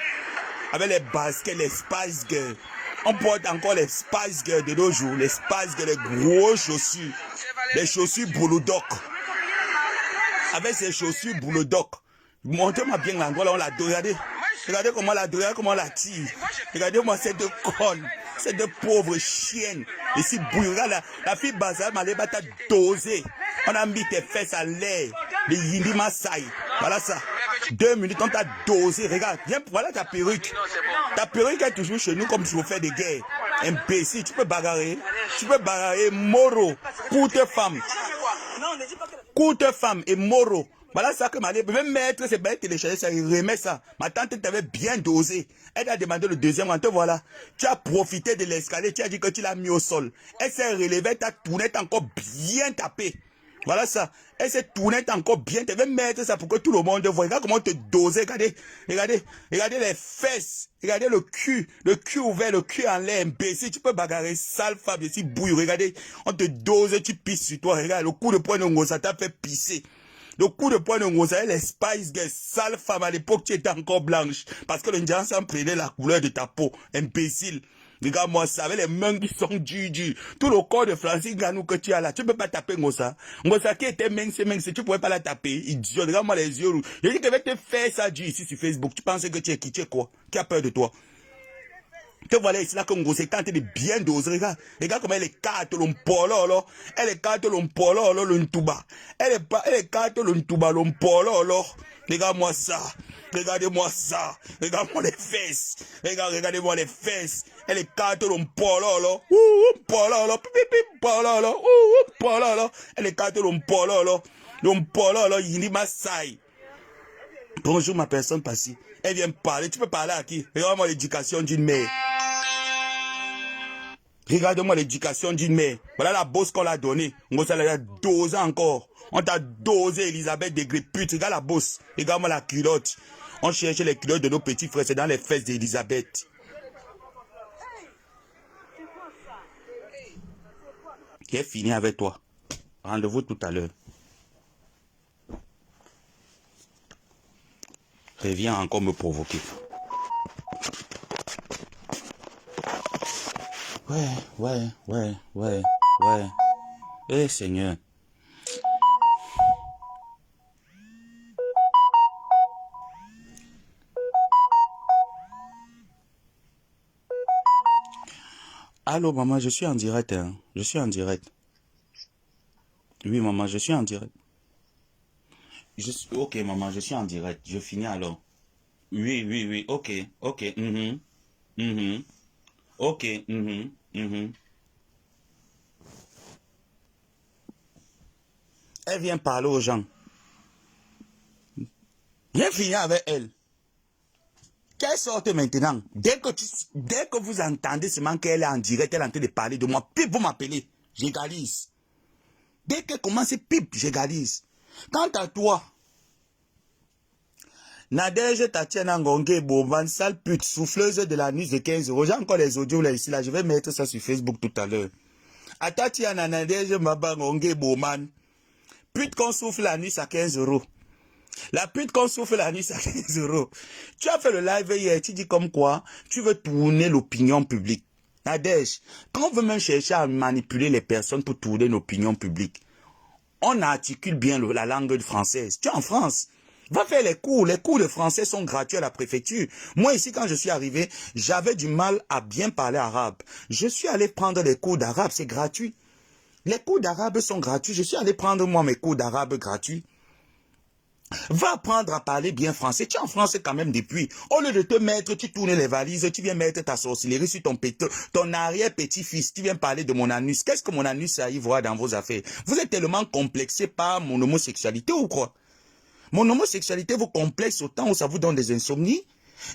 Avec les baskets, les Spice Girls. On porte encore les Spice Girls de nos jours. Les Spice Girls, les gros chaussures. Les chaussures Boulodoc. Avec ces chaussures Boulodoc. Montrez-moi bien l'endroit là, on l'a regardé. Regardez comment la douleur, comment la tire. Regardez-moi ces deux connes, ces deux pauvres chiennes. Ici, bouillera la fille Bazar Maleba t'a dosé. On a mis tes fesses à l'air. Les Yindi Masai. Voilà ça. 2 minutes, on t'a dosé. Regarde, viens, voilà ta perruque. Ta perruque est toujours chez nous comme chauffeur de guerre. Imbécile, tu peux bagarrer. Tu peux bagarrer Moro. Courte femme. Courte femme et Moro. Voilà ça que Malé peut même mettre, c'est bien télécharger ça, il remet ça. Ma tante t'avait bien dosé. Elle a demandé le deuxième, te voilà. Tu as profité de l'escalier, tu as dit que tu l'as mis au sol. Elle s'est relevée, ta tournette encore bien tapée. Voilà ça. Elle s'est tournée encore bien. Tu devais mettre ça pour que tout le monde voit. Regarde comment te doser. Regardez, regardez, regardez les fesses. Regardez le cul ouvert, le cul en l'air, imbécile. Tu peux bagarrer, sale femme, ici, bouille. Regardez, on te dose, tu pisses sur toi. Regarde, le coup de poing de Ngosa t'a fait pisser. Le coup de poing de Ngosa, les Spice Girls, sale femme, à l'époque, tu étais encore blanche. Parce que le Njansan prenait la couleur de ta peau. Imbécile. Regarde-moi ça, avec les mains qui sont du. Tout le corps de Francis Nganou que tu as là, tu peux pas taper Ngosa. Ngosa qui était mince, tu pouvais pas la taper. Idiot, regarde-moi les yeux. J'ai dit que je vais te faire ça du ici sur Facebook. Tu penses que tu es qui, tu es quoi? Qui a peur de toi? Te voilà ici là que Ngosa est tenté de bien doser. Regarde, regarde comment elle écarte l'ompolo là. Elle écarte l'ompolo là, l'ontuba. Elle écarte l'ontuba, l'ompolo là. Regarde-moi ça. Regardez-moi ça. Regarde-moi les fesses. Regardez-moi les fesses. Elle écarte l'ompolo là. Polo là. Pipi polo là. Polo là. Elle écarte l'ompolo là. L'ompolo là, il dit Masai. Bonjour ma personne passée. Elle vient parler. Tu peux parler à qui? Regarde-moi l'éducation d'une mère. Regarde-moi l'éducation d'une mère. Voilà la bosse qu'on l'a donnée. On l'a dosé encore. On t'a dosé Elisabeth Degrépute. Regarde la bosse. Regarde-moi la culotte. On cherchait les culottes de nos petits frères. C'est dans les fesses d'Elisabeth. J'ai fini avec toi. Rendez-vous tout à l'heure. Reviens encore me provoquer. Ouais. Eh Seigneur. Allô maman, je suis en direct. Hein. Je suis en direct. Oui maman, je suis en direct. Ok maman, je suis en direct. Je finis alors. Oui. Ok. Ok. Ok. Elle vient parler aux gens. Viens finir avec elle. Qu'elle sorte maintenant. Dès que vous entendez seulement qu'elle est en direct, elle est en train de parler de moi, puis vous m'appelez. J'égalise. Dès qu'elle commence, pipe, j'égalise. Quant à toi, Nadège Tatiana Ngonge Boban, sale pute, souffleuse de la nuit de 15 euros. J'ai encore les audios là ici, là. Je vais mettre ça sur Facebook tout à l'heure. À Tatiana Nadège Maba Ngonge Boman, pute qu'on souffle la nuit à 15 euros. La pute qu'on souffle la nuit à 15 euros. Tu as fait le live hier, tu dis comme quoi tu veux tourner l'opinion publique. Nadège, quand on veut même chercher à manipuler les personnes pour tourner l'opinion publique, on articule bien la langue française. Tu es en France. Va faire les cours. Les cours de français sont gratuits à la préfecture. Moi, ici, quand je suis arrivé, j'avais du mal à bien parler arabe. Je suis allé prendre les cours d'arabe, c'est gratuit. Les cours d'arabe sont gratuits. Je suis allé prendre, moi, mes cours d'arabe gratuits. Va apprendre à parler bien français. Tu es en France quand même depuis. Au lieu de te mettre, tu tournes les valises, tu viens mettre ta sorcellerie sur ton arrière-petit-fils. Tu viens parler de mon anus. Qu'est-ce que mon anus a à y voir dans vos affaires? Vous êtes tellement complexé par mon homosexualité ou quoi? Mon homosexualité vous complexe autant où ça vous donne des insomnies.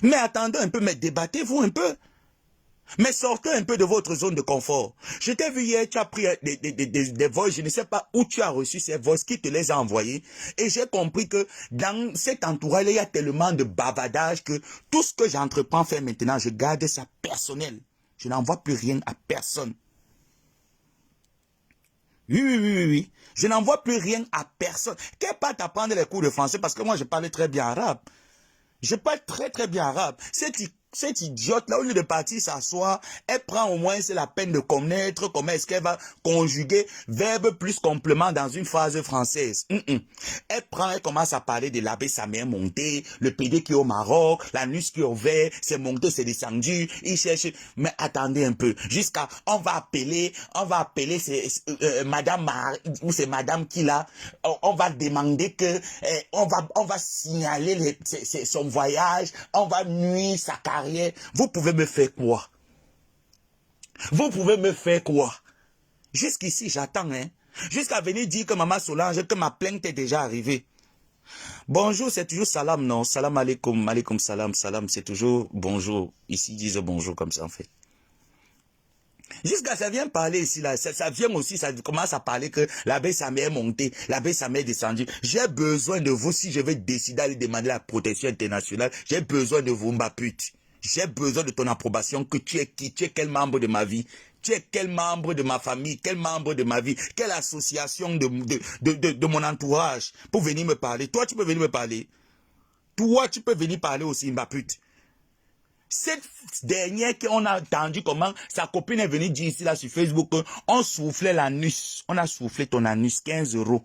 Mais attendez un peu, mais débattez-vous un peu. Mais sortez un peu de votre zone de confort. Je t'ai vu hier, tu as pris des voix, je ne sais pas où tu as reçu ces voix, qui te les a envoyées. Et j'ai compris que dans cet entourage, il y a tellement de bavardage que tout ce que j'entreprends faire maintenant, je garde ça personnel. Je n'envoie plus rien à personne. Oui. Je n'envoie plus rien à personne. Qu'est-ce pas t'apprendre les cours de français parce que moi je parlais très bien arabe. Je parle très bien arabe. Cette idiote là, au lieu de partir s'asseoir, elle prend au moins la peine de connaître comment est-ce qu'elle va conjuguer verbe plus complément dans une phrase française. Elle prend, elle commence à parler de l'abbé sa mère montée, le PD qui est au Maroc, la nuit qui est au vert, c'est monté, c'est descendu, il cherche. Mais attendez un peu, jusqu'à, on va appeler Madame ou c'est Madame qui là, on va demander que, on va signaler son voyage, on va nuire sa carrière. Vous pouvez me faire quoi? Vous pouvez me faire quoi? Jusqu'ici, j'attends, hein. Jusqu'à venir dire que Maman Solange, que ma plainte est déjà arrivée. Bonjour, c'est toujours salam, non? Salam alaikum, alaikum salam, c'est toujours bonjour. Ici, ils disent bonjour comme ça, en fait. Jusqu'à ça vient parler ici, là, ça vient aussi, ça commence à parler que l'abbé Samé est monté, l'abbé Samé est descendu. J'ai besoin de vous, si je vais décider d'aller demander la protection internationale, j'ai besoin de vous, ma pute. J'ai besoin de ton approbation, que tu es qui, tu es quel membre de ma vie, tu es quel membre de ma famille, quel membre de ma vie, quelle association de mon entourage pour venir me parler. Toi, tu peux venir me parler. Toi, tu peux venir parler aussi, ma pute. Cette dernière qu'on a entendu comment sa copine est venue dire ici là sur Facebook on soufflait l'anus. On a soufflé ton anus, 15 euros.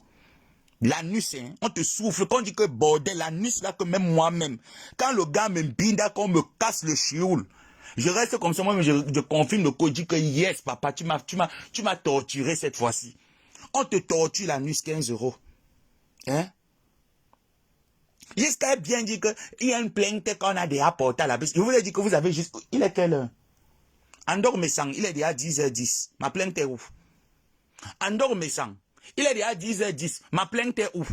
L'anus, hein, on te souffle, quand on dit que bordel, l'anus là que même moi-même, quand le gars me binda, qu'on me casse le chioul, je reste comme ça, moi je confirme le code, je dis que yes papa, tu m'as torturé cette fois-ci. On te torture l'anus, 15 euros. Hein? Jusqu'à bien dit qu'il y a une plainte qu'on a déjà portée à la base. Je vous ai dit que vous avez juste... Il est quelle heure? Andor Messang, il est déjà 10h10. Ma plainte est où? Andor Messang, il est déjà 10h10. Ma plainte est où?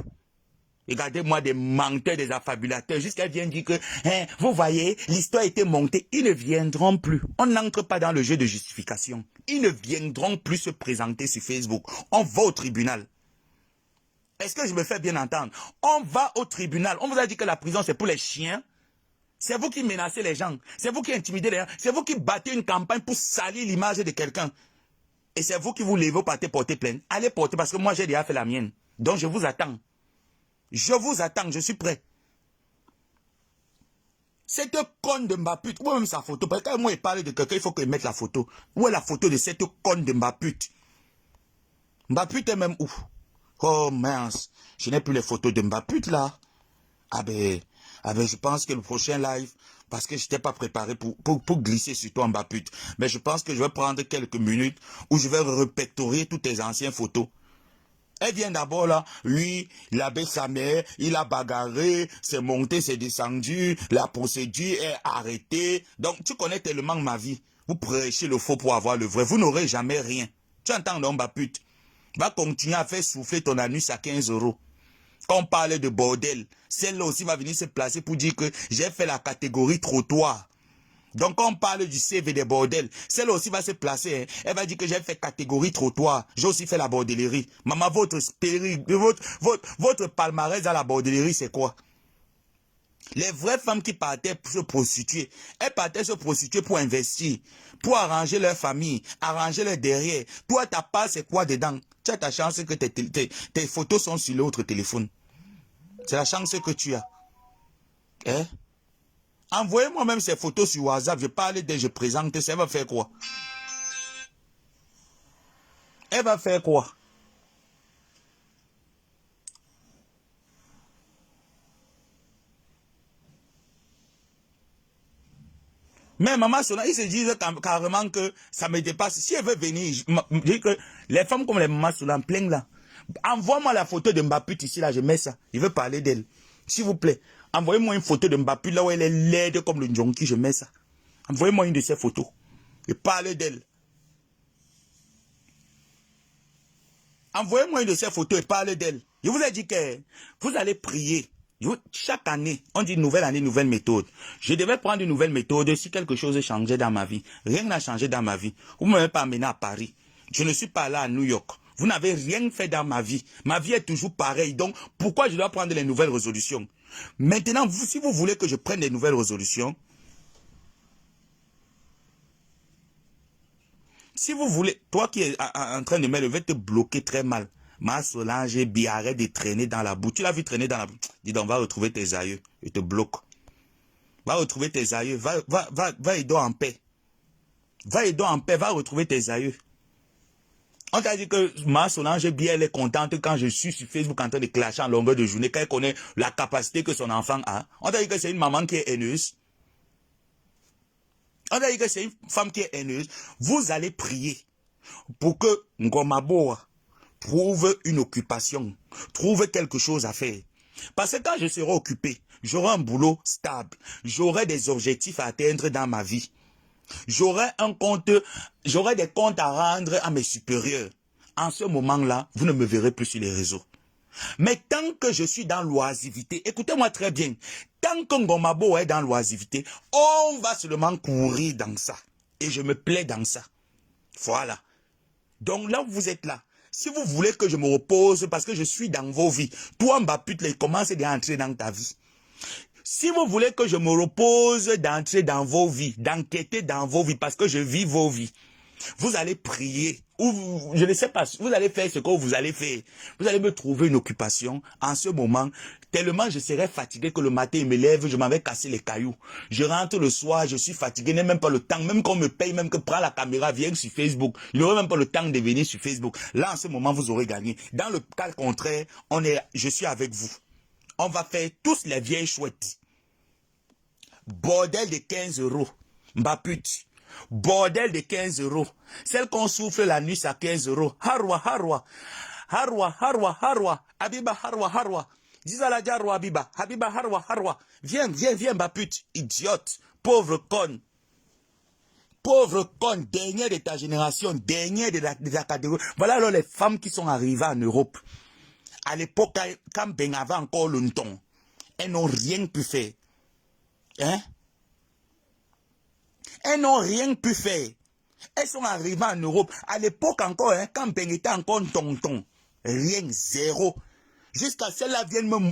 Regardez-moi des menteurs, des affabulateurs. Jusqu'à bien dire que, hein, vous voyez, l'histoire a été montée. Ils ne viendront plus. On n'entre pas dans le jeu de justification. Ils ne viendront plus se présenter sur Facebook. On va au tribunal. Est-ce que je me fais bien entendre? On va au tribunal. On vous a dit que la prison, c'est pour les chiens. C'est vous qui menacez les gens. C'est vous qui intimidez les gens. C'est vous qui battez une campagne pour salir l'image de quelqu'un. Et c'est vous qui vous levez au parti porter plainte. Allez porter parce que moi, j'ai déjà fait la mienne. Donc, je vous attends. Je vous attends. Je suis prêt. Cette conne de ma pute. Où est même sa photo? Parce que quand moi, il parle de quelqu'un, il faut qu'il mette la photo. Où est la photo de cette conne de ma pute? Ma pute est même où? Oh mince, je n'ai plus les photos de ma pute là. Ah ben, je pense que le prochain live, parce que je n'étais pas préparé pour glisser sur toi ma pute. Mais je pense que je vais prendre quelques minutes où je vais répertorier toutes tes anciennes photos. Elle vient d'abord là, lui, l'abbé sa mère, il a bagarré, c'est monté, c'est descendu, la procédure est arrêtée. Donc tu connais tellement ma vie. Vous prêchez le faux pour avoir le vrai. Vous n'aurez jamais rien. Tu entends donc ma pute? Va continuer à faire souffler ton anus à 15 euros. Quand on parle de bordel, celle-là aussi va venir se placer pour dire que j'ai fait la catégorie trottoir. Donc, quand on parle du CV des bordels, celle aussi va se placer. Hein. Elle va dire que j'ai fait catégorie trottoir. J'ai aussi fait la bordellerie. Maman, votre palmarès à la bordellerie, c'est quoi? Les vraies femmes qui partaient se prostituer, elles partaient se prostituer pour investir, pour arranger leur famille, arranger leur derrière. Toi, ta part, c'est quoi dedans? Tu as ta chance que tes photos sont sur l'autre téléphone. C'est la chance que tu as. Hein? Envoyez-moi même ces photos sur WhatsApp. Je parle d'elle, je présente. Ça va faire quoi? Elle va faire quoi? Mais maman Solange, ils se disent carrément que ça me dépasse. Si elle veut venir, je dis que les femmes comme les mamans Solange, plein là. Envoie-moi la photo de Mbaput ici, là, je mets ça. Je veux parler d'elle. S'il vous plaît, envoyez-moi une photo de Mbaput là où elle est laide comme le Njonki, je mets ça. Envoyez-moi une de ces photos. Je parle d'elle. Envoyez-moi une de ces photos et parlez d'elle. Je vous ai dit que vous allez prier. Chaque année, on dit nouvelle année, nouvelle méthode. Je devais prendre une nouvelle méthode si quelque chose changeait dans ma vie. Rien n'a changé dans ma vie. Vous ne m'avez pas amené à Paris. Je ne suis pas là à New York. Vous n'avez rien fait dans ma vie. Ma vie est toujours pareille. Donc, pourquoi je dois prendre les nouvelles résolutions? Maintenant, vous, si vous voulez que je prenne des nouvelles résolutions, si vous voulez, toi qui es en train de m'élever, te bloquer très mal. Ma Solange, arrête de traîner dans la boue. Tu l'as vu traîner dans la boue. Dis donc, va retrouver tes aïeux. Je te bloque. Va retrouver tes aïeux. Va et dors en paix. Va et dors en paix. Va retrouver tes aïeux. On t'a dit que ma Solange, elle est contente quand je suis sur Facebook en train de clasher en longueur de journée, quand elle connaît la capacité que son enfant a. On t'a dit que c'est une maman qui est haineuse. On t'a dit que c'est une femme qui est haineuse. Vous allez prier pour que Ngomaboa trouve une occupation, trouve quelque chose à faire. Parce que quand je serai occupé, j'aurai un boulot stable, j'aurai des objectifs à atteindre dans ma vie. J'aurai des comptes à rendre à mes supérieurs. En ce moment-là, vous ne me verrez plus sur les réseaux. Mais tant que je suis dans l'oisivité, écoutez-moi très bien, tant que Ngomabo est dans l'oisivité, on va seulement courir dans ça. Et je me plais dans ça. Voilà. Donc là, vous êtes là. Si vous voulez que je me repose parce que je suis dans vos vies, toi, Mbaput, il commence à entrer dans ta vie. Si vous voulez que je me repose d'entrer dans vos vies, d'enquêter dans vos vies parce que je vis vos vies, vous allez prier, ou je ne sais pas, vous allez faire ce que vous allez faire. Vous allez me trouver une occupation. En ce moment, tellement je serai fatigué que le matin, il me lève, je m'avais cassé les cailloux. Je rentre le soir, je suis fatigué, n'ai même pas le temps, même qu'on me paye, même que prends la caméra, viens sur Facebook. Je n'aurai même pas le temps de venir sur Facebook. Là, en ce moment, vous aurez gagné. Dans le cas contraire, je suis avec vous. On va faire tous les vieilles chouettes. Bordel de 15 €. Mbaput. Bordel de 15 €. Celle qu'on souffle la nuit, c'est à 15 €. Harwa, harwa. Harwa, harwa, harwa. Habiba, harwa, harwa. Zizala jarwa, Habiba. Habiba, harwa, harwa. Viens, viens, viens, Mbaput. Idiote. Pauvre con. Pauvre con. Dernier de ta génération. Dernier de la catégorie. Voilà alors les femmes qui sont arrivées en Europe. À l'époque, quand Ben avait encore longtemps, elles n'ont rien pu faire. Hein? Elles n'ont rien pu faire. Elles sont arrivées en Europe. À l'époque encore, hein, quand Ben était encore tonton. Rien, zéro. Jusqu'à celle-là,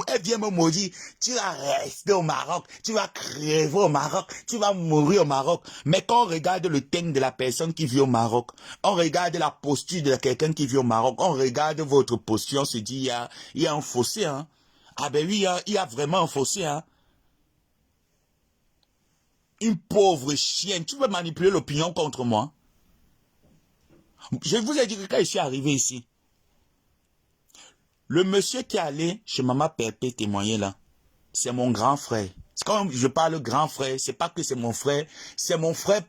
elle vient me maudire. Tu vas rester au Maroc. Tu vas crever au Maroc. Tu vas mourir au Maroc. Mais quand on regarde le teint de la personne qui vit au Maroc, on regarde la posture de quelqu'un qui vit au Maroc, on regarde votre posture, on se dit, il y a un fossé. Hein? Ah ben oui, il y a vraiment un fossé. Hein? Une pauvre chienne. Tu veux manipuler l'opinion contre moi? Je vous ai dit que quand je suis arrivé ici, le monsieur qui est allé chez Maman Pépé témoigner là, c'est mon grand frère. Quand je parle grand frère, c'est pas que c'est mon frère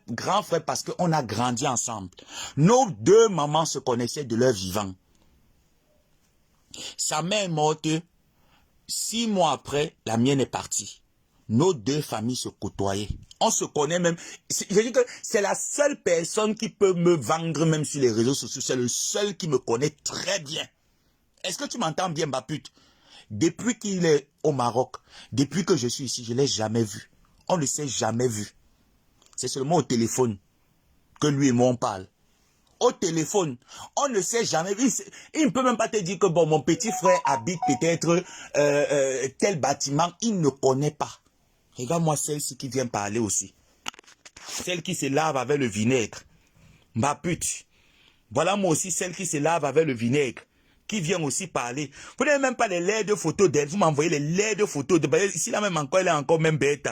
grand frère parce qu'on a grandi ensemble. Nos deux mamans se connaissaient de leur vivant. Sa mère est morte, 6 mois après, la mienne est partie. Nos deux familles se côtoyaient. On se connaît même. Je dis que c'est la seule personne qui peut me vendre même sur les réseaux sociaux. C'est le seul qui me connaît très bien. Est-ce que tu m'entends bien, Mbaput? Depuis qu'il est au Maroc, depuis que je suis ici, je ne l'ai jamais vu. On ne s'est jamais vu. C'est seulement au téléphone que lui et moi on parle. Au téléphone, on ne sait jamais. Il ne peut même pas te dire que bon, mon petit frère habite peut-être tel bâtiment. Il ne connaît pas. Regarde-moi celle-ci qui vient parler aussi. Celle qui se lave avec le vinaigre. Ma pute. Voilà moi aussi celle qui se lave avec le vinaigre. Qui vient aussi parler. Vous n'avez même pas les lettres de photos d'elle. Vous m'envoyez les lettres de photos. Ici là même encore, elle est encore même bête.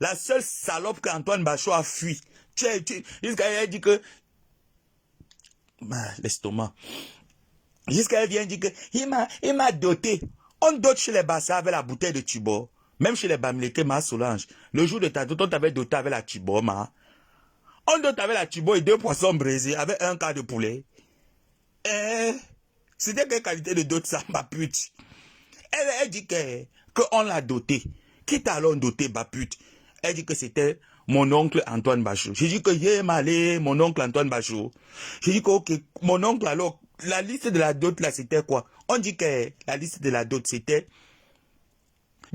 La seule salope qu'Antoine Bachot a fui. Jusqu'à elle dit que... l'estomac. Jusqu'à elle vient dire que il m'a doté. On dote chez les Bassa avec la bouteille de Tibor. Même chez les Bamileke, ma Solange. Le jour de ta dot, on t'avait doté avec la Tibor, ma. On dote avec la Tibor et 2 poissons braisés avec 1 quart de poulet. C'était quelle qualité de dot ça, ma pute? Elle dit qu'on l'a doté. Qui t'a alors doté, ma pute? Elle dit que c'était mon oncle Antoine Bachot. J'ai dit que mon oncle Antoine Bachot. J'ai dit que ok, mon oncle alors, la liste de la dot là c'était quoi? On dit que la liste de la dot c'était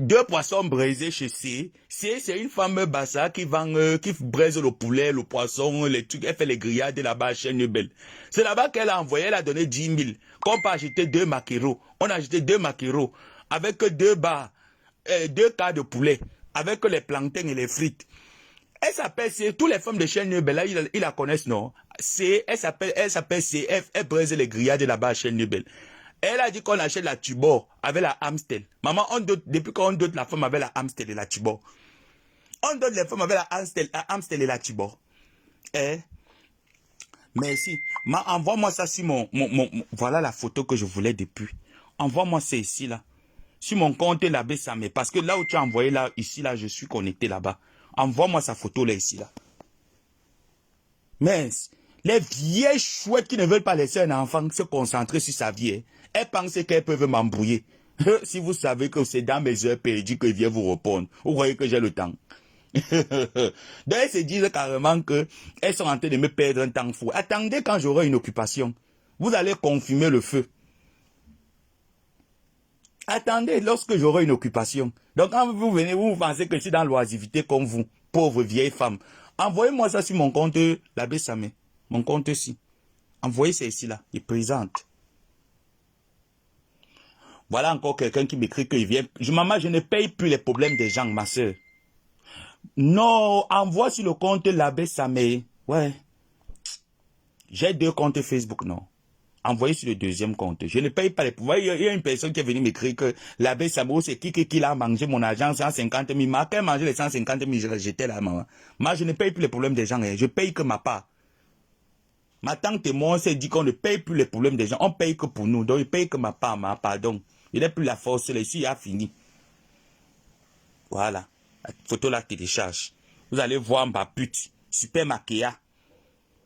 2 poissons braisés chez C. C, c'est une femme bassa qui vend, qui braise le poulet, le poisson, les trucs. Elle fait les grillades là-bas à Chêne-Belle. C'est là-bas qu'elle a envoyé, elle a donné 10 000. Qu'on peut acheter 2 maquereaux. On a acheté 2 maquereaux avec 2 bars, 2 quarts de poulet, avec les plantains et les frites. Elle s'appelle C. Toutes les femmes de Chêne-Belle, là, ils la connaissent, non? C, elle s'appelle CF. Elle braise les grillades là-bas à Chêne-Belle. Elle a dit qu'on achète la Tubor avec la Amstel. Maman, depuis qu'on dote la femme avec la Amstel et la Tubor. On donne les femmes avec la Amstel et la Tubor. Merci. Envoie-moi ça sur voilà la photo que je voulais depuis. Envoie-moi ça ici, là. Sur mon compte, la Bessamé. Parce que là où tu as envoyé, là, ici, là, je suis connecté là-bas. Envoie-moi sa photo, là, ici, là. Mais les vieilles chouettes qui ne veulent pas laisser un enfant se concentrer sur sa vie, elles pensent qu'elles peuvent m'embrouiller. Si vous savez que c'est dans mes heures perdues que je viens vous répondre, vous voyez que j'ai le temps. Donc elles se disent carrément qu'elles sont en train de me perdre un temps fou. Attendez quand j'aurai une occupation. Vous allez confumer le feu. Attendez lorsque j'aurai une occupation. Donc quand vous venez, vous pensez que je suis dans l'oisiveté comme vous, pauvre vieille femme. Envoyez-moi ça sur mon compte, l'abbé Samé. Mon compte ici. Envoyez ça ici là. Il présente. Voilà encore quelqu'un qui m'écrit qu'il vient. Maman, je ne paye plus les problèmes des gens, ma soeur. Non, envoie sur le compte l'abbé Samé. Ouais. J'ai 2 comptes Facebook, non. Envoyez sur le 2e compte. Je ne paye pas les pouvoirs. Il y a une personne qui est venue m'écrire que l'abbé Samé, c'est qui a mangé mon argent, 150 000. Ma qui a mangé les 150 000, j'étais là, maman. Moi, je ne paye plus les problèmes des gens. Je paye que ma part. Ma tante et moi, on s'est dit qu'on ne paye plus les problèmes des gens. On paye que pour nous. Donc, je paye que ma part, pardon. Il n'a plus la force. Ici, il a fini. Voilà. La photo là télécharge. Vous allez voir ma pute. Super maquillage.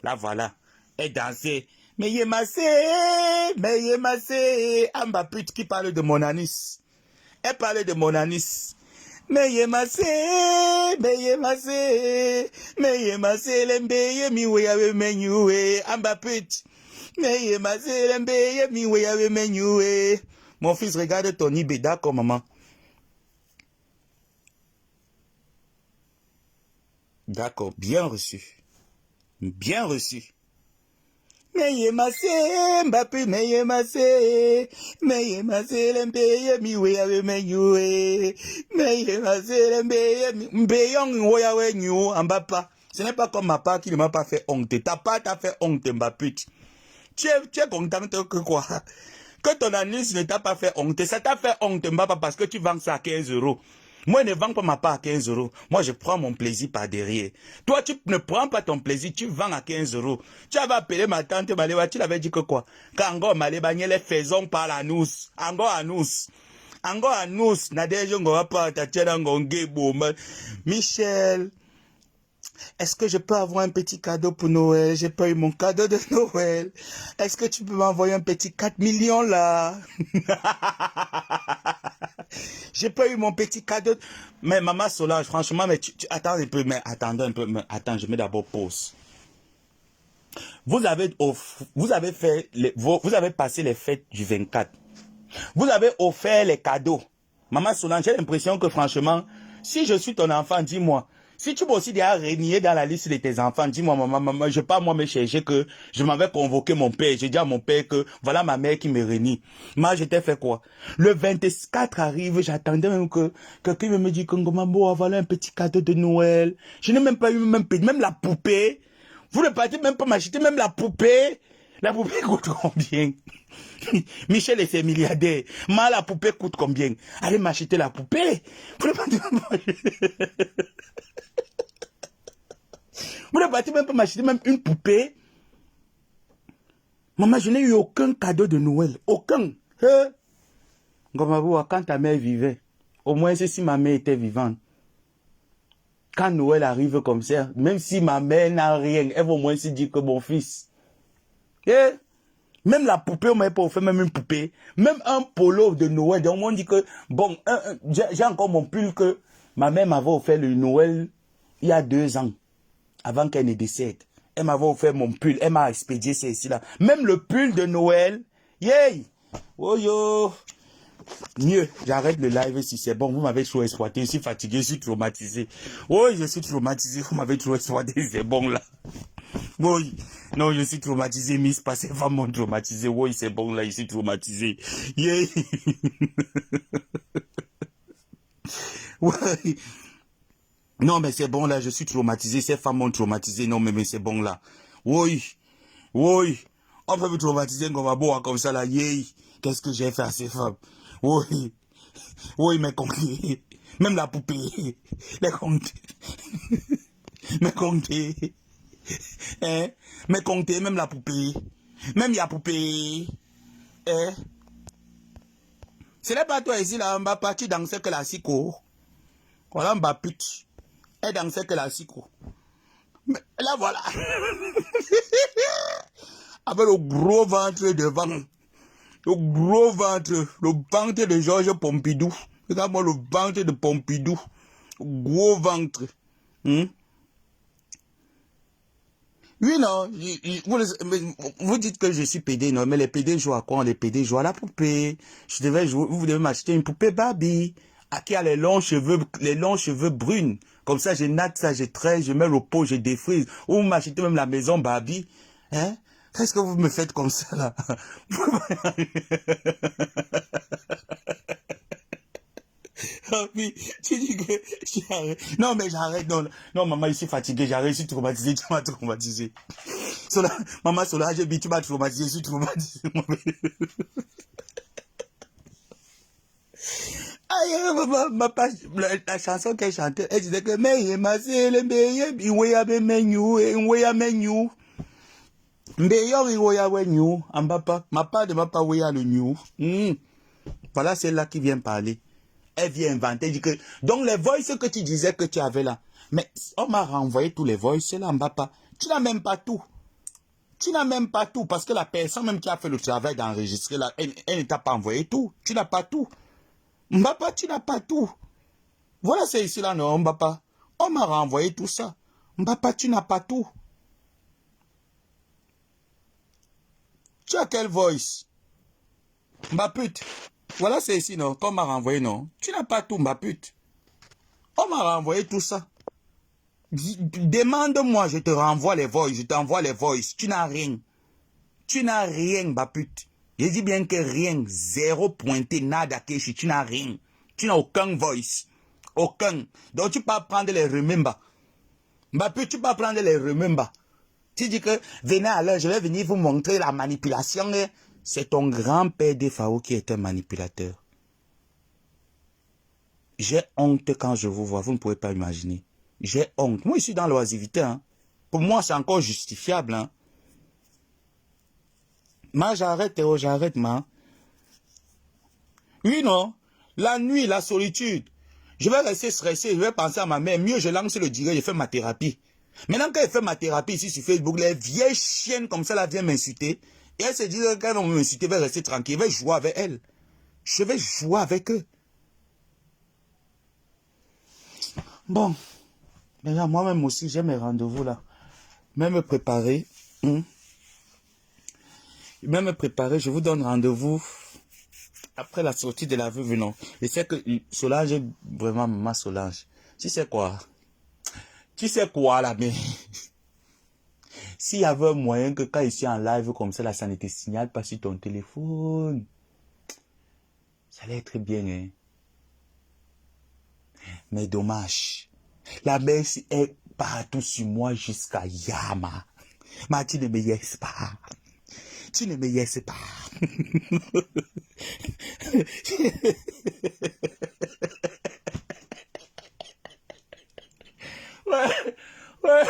Là, voilà. Elle dansait. Mais il est massé. Ah, ma pute qui parle de mon anis. Elle parlait de mon anis. Mais il est massé. L'embeye mi weyawe menyue. Ah, ma pute. Mais il est massé. L'embeye mi weyawe menyue. Mon fils, regarde ton IB, d'accord, maman. D'accord, bien reçu. Bien reçu. Meye massé, Mbappé, meye massé, l'embeye mi weyawe menyue. Meye massé, l'embeye mi mbeyong weyawe nyu, Mbappa. Ce n'est pas comme ma part qui ne m'a pas fait honte. Ta part t'a fait honte, Mbappé. Tu es contente que quoi? Que ton annonce ne t'a pas fait honte. Ça t'a fait honte, Mbappa, parce que tu vends ça à 15 €. Moi, je ne vends pas ma part à 15 €. Moi, je prends mon plaisir par derrière. Toi, tu ne prends pas ton plaisir, tu vends à 15 €. Tu avais appelé ma tante Maléba, tu l'avais dit que quoi? Quand Maléba, les faisons par la nous. Ango à nous. Ango à nous. Nadège, on va pas t'attirer Michel. Est-ce que je peux avoir un petit cadeau pour Noël? J'ai pas eu mon cadeau de Noël. Est-ce que tu peux m'envoyer un petit 4 millions là? J'ai pas eu mon petit cadeau. Mais maman Solange, franchement, mais attends un peu, mais attendez un peu, mais attends, je mets d'abord pause. Vous avez passé les fêtes du 24. Vous avez offert les cadeaux. Maman Solange, j'ai l'impression que franchement, si je suis ton enfant, dis-moi, Si tu m'as aussi déjà renié dans la liste de tes enfants, dis-moi, maman, je pas moi me chercher que je m'avais convoqué mon père. J'ai dit à mon père que voilà ma mère qui me renie. Moi, je t'ai fait quoi? Le 24 arrive, j'attendais même que quelqu'un me dise que maman, voilà un petit cadeau de Noël. Je n'ai même pas eu même la poupée. Vous ne partez même pas m'acheter même la poupée. La poupée coûte combien? Michel est milliardaire. Moi, la poupée coûte combien? Allez m'acheter la poupée. Vous ne partez même pas m'acheter même une poupée. Maman, je n'ai eu aucun cadeau de Noël. Aucun. Quand ta mère vivait, au moins si ma mère était vivante, quand Noël arrive comme ça, même si ma mère n'a rien, elle va au moins se dire que mon fils. Même la poupée, on m'a pas offert même une poupée. Même un polo de Noël. Donc on dit que, bon, j'ai encore mon pull que ma mère m'avait offert le Noël il y a 2 ans, avant qu'elle ne décède. Elle m'avait offert mon pull, elle m'a expédié ceci là. Même le pull de Noël, yay! Oh yo! Mieux, j'arrête le live si c'est bon. Vous m'avez trop exploité, je suis fatigué, je suis traumatisé. Oui, je suis traumatisé, vous m'avez trop exploité, c'est bon là. Oui, non, je suis traumatisé, Miss, parce que vraiment traumatisé. Oui, c'est bon là, je suis traumatisé. Yeah. Ouais. Non, mais c'est bon là, je suis traumatisé, ces femmes m'ont traumatisé. Non, mais c'est bon là. Oui, oui. On peut me traumatiser comme ça là, yeah. Qu'est-ce que j'ai fait à ces femmes? Oui, oui, mais comptez. Même la poupée. Les comptes. Mais comptez. Hein? Mais comptez, même la poupée. Même il y a poupée. Hein? Ce n'est pas toi ici là, on va partir dans ce classico. Voilà, on va pute. Et dans ce classico. Mais là voilà. Avec le gros ventre devant. Le gros ventre. Le ventre de Georges Pompidou. Regarde-moi le ventre de Pompidou. Gros ventre. Hmm? Oui, non. Vous dites que je suis pédé, non. Mais les pédés jouent à quoi? Les pédés jouent à la poupée. Je devais jouer, vous devez m'acheter une poupée Barbie. À qui a les longs cheveux bruns. Comme ça, je natte ça, je traite, je mets le pot, je défrise. Ou vous m'achetez même la maison Barbie. Hein? Qu'est-ce que vous me faites comme ça, là? Ah oui, tu dis que j'arrête. Non, mais j'arrête. Non, non, maman, je suis fatigué, j'arrête, je suis traumatisé, tu m'as traumatisé. Maman Solange, tu m'as traumatisé, je suis traumatisé. Aïe, la chanson qu'elle chantait, elle disait que mais ma c'est le meilleur, iweya be menu, iweya menu. Meilleur iweya menu, en papa, ma part de ma pas weya le new. Voilà celle-là qui vient parler. Elle vient inventer, dit que, donc les voices que tu disais que tu avais là, mais on m'a renvoyé tous les voices là, en papa. Tu n'as même pas tout. Tu n'as même pas tout, parce que la personne même qui a fait le travail d'enregistrer là, elle ne t'a pas envoyé tout. Tu n'as pas tout. Mbapa, tu n'as pas tout. Voilà, c'est ici là, non, Mbapa. On m'a renvoyé tout ça. Mbapa, tu n'as pas tout. Tu as quelle voice? Mbapute. Voilà, c'est ici, non, qu'on m'a renvoyé, non. Tu n'as pas tout, Mbapute. On m'a renvoyé tout ça. Demande-moi, je te renvoie les voices, je t'envoie les voices. Tu n'as rien. Tu n'as rien, Mbapute. Je dis bien que rien, zéro pointé, nada keshi, tu n'as rien. Tu n'as aucun voice. Aucun. Donc tu peux prendre les remember. Mbapute, tu peux prendre les remember. Tu dis que venez à l'heure, je vais venir vous montrer la manipulation. C'est ton grand-père Defao qui est un manipulateur. J'ai honte quand je vous vois, vous ne pouvez pas imaginer. J'ai honte. Moi, je suis dans l'oisivité. Hein. Pour moi, c'est encore justifiable. Hein. Ma, j'arrête, Théo, j'arrête, ma. Oui, non. La nuit, la solitude. Je vais rester stressé, je vais penser à ma mère. Mieux, je lance le direct, je fais ma thérapie. Maintenant, quand elle fait ma thérapie ici sur Facebook, les vieilles chiennes comme ça, là, viennent m'insulter. Et elle se dit que quand elles vont m'insulter, je vais rester tranquille, je vais jouer avec elles. Je vais jouer avec eux. Bon. Maintenant, moi-même aussi, j'ai mes rendez-vous là. Même me préparer. Même me préparer, je vous donne rendez-vous après la sortie de la veuve, non. Je sais que Solange est vraiment ma Solange. Tu sais quoi? Tu sais quoi là, mais s'il y avait un moyen que quand je suis en live comme ça, là, ça ne te signale pas sur ton téléphone. Ça allait être bien, hein. Mais dommage. La merci est partout sur moi jusqu'à Yama. Mais tu ne me laisses pas. Tu ne me laisses pas. Ouais, ouais,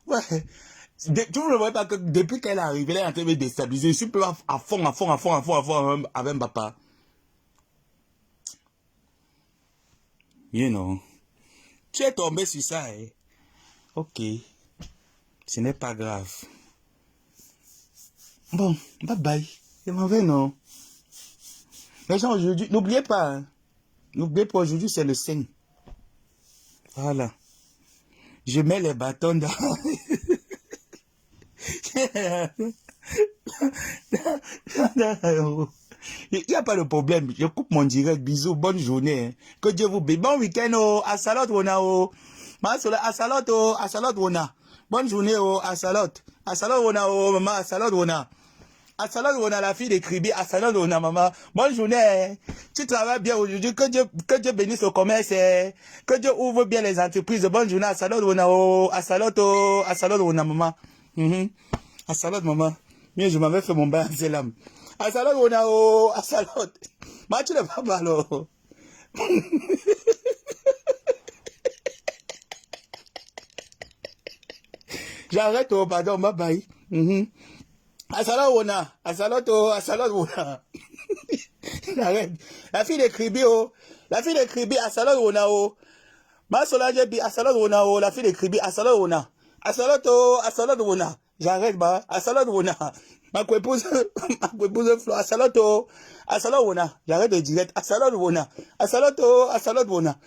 ouais. Tu ne vois pas que depuis qu'elle est arrivée, elle est en train de me déstabiliser. Je suis plus à fond avec papa. You know. Tu es tombé sur ça, hein? Ok. Ce n'est pas grave. Bon, bye bye. Je m'en vais, non? Les gens, aujourd'hui, n'oubliez pas, hein? N'oubliez pas, aujourd'hui, c'est le 5. Voilà. Je mets les bâtons dans... Il n'y a pas de problème. Je coupe mon direct. Bisous. Bonne journée. Hein. Que Dieu vous bénisse. Bon week-end. Oh. À salot, wona. Oh. À salot, oh. À salot, wona. Bonne journée. Oh. À salot. À salot, wona. Oh. Maman, à salot, wona. À salot, wona. La fille de Kribi. À salot, wona, maman. Bonne journée. Hein. Tu travailles bien aujourd'hui. Que Dieu bénisse le commerce. Hein. Que Dieu ouvre bien les entreprises. Bonne journée. À salot, wona. Oh. À salot, oh. À salot, wona, maman. À salot, maman. Bien, je m'avais fait mon bain en Zélam. À salot, wona. Oh. À salot. Mais tu n'es pas mal. Oh. J'arrête, oh, pardon, bye bye. Asala wona, asala wona. J'arrête. La fille de Kribi, oh. La fille de Kribi, asala wona, oh. Ma Solange bi, asala wona, oh. La fille de Kribi, asala wona. Asala wona. J'arrête, bah. Asala wona. Ma épouse Flo, asala wona. J'arrête de direct. Asala wona. Asala wona.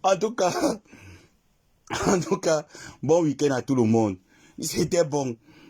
En tout cas, bon week-end à tout le monde. C'était bon.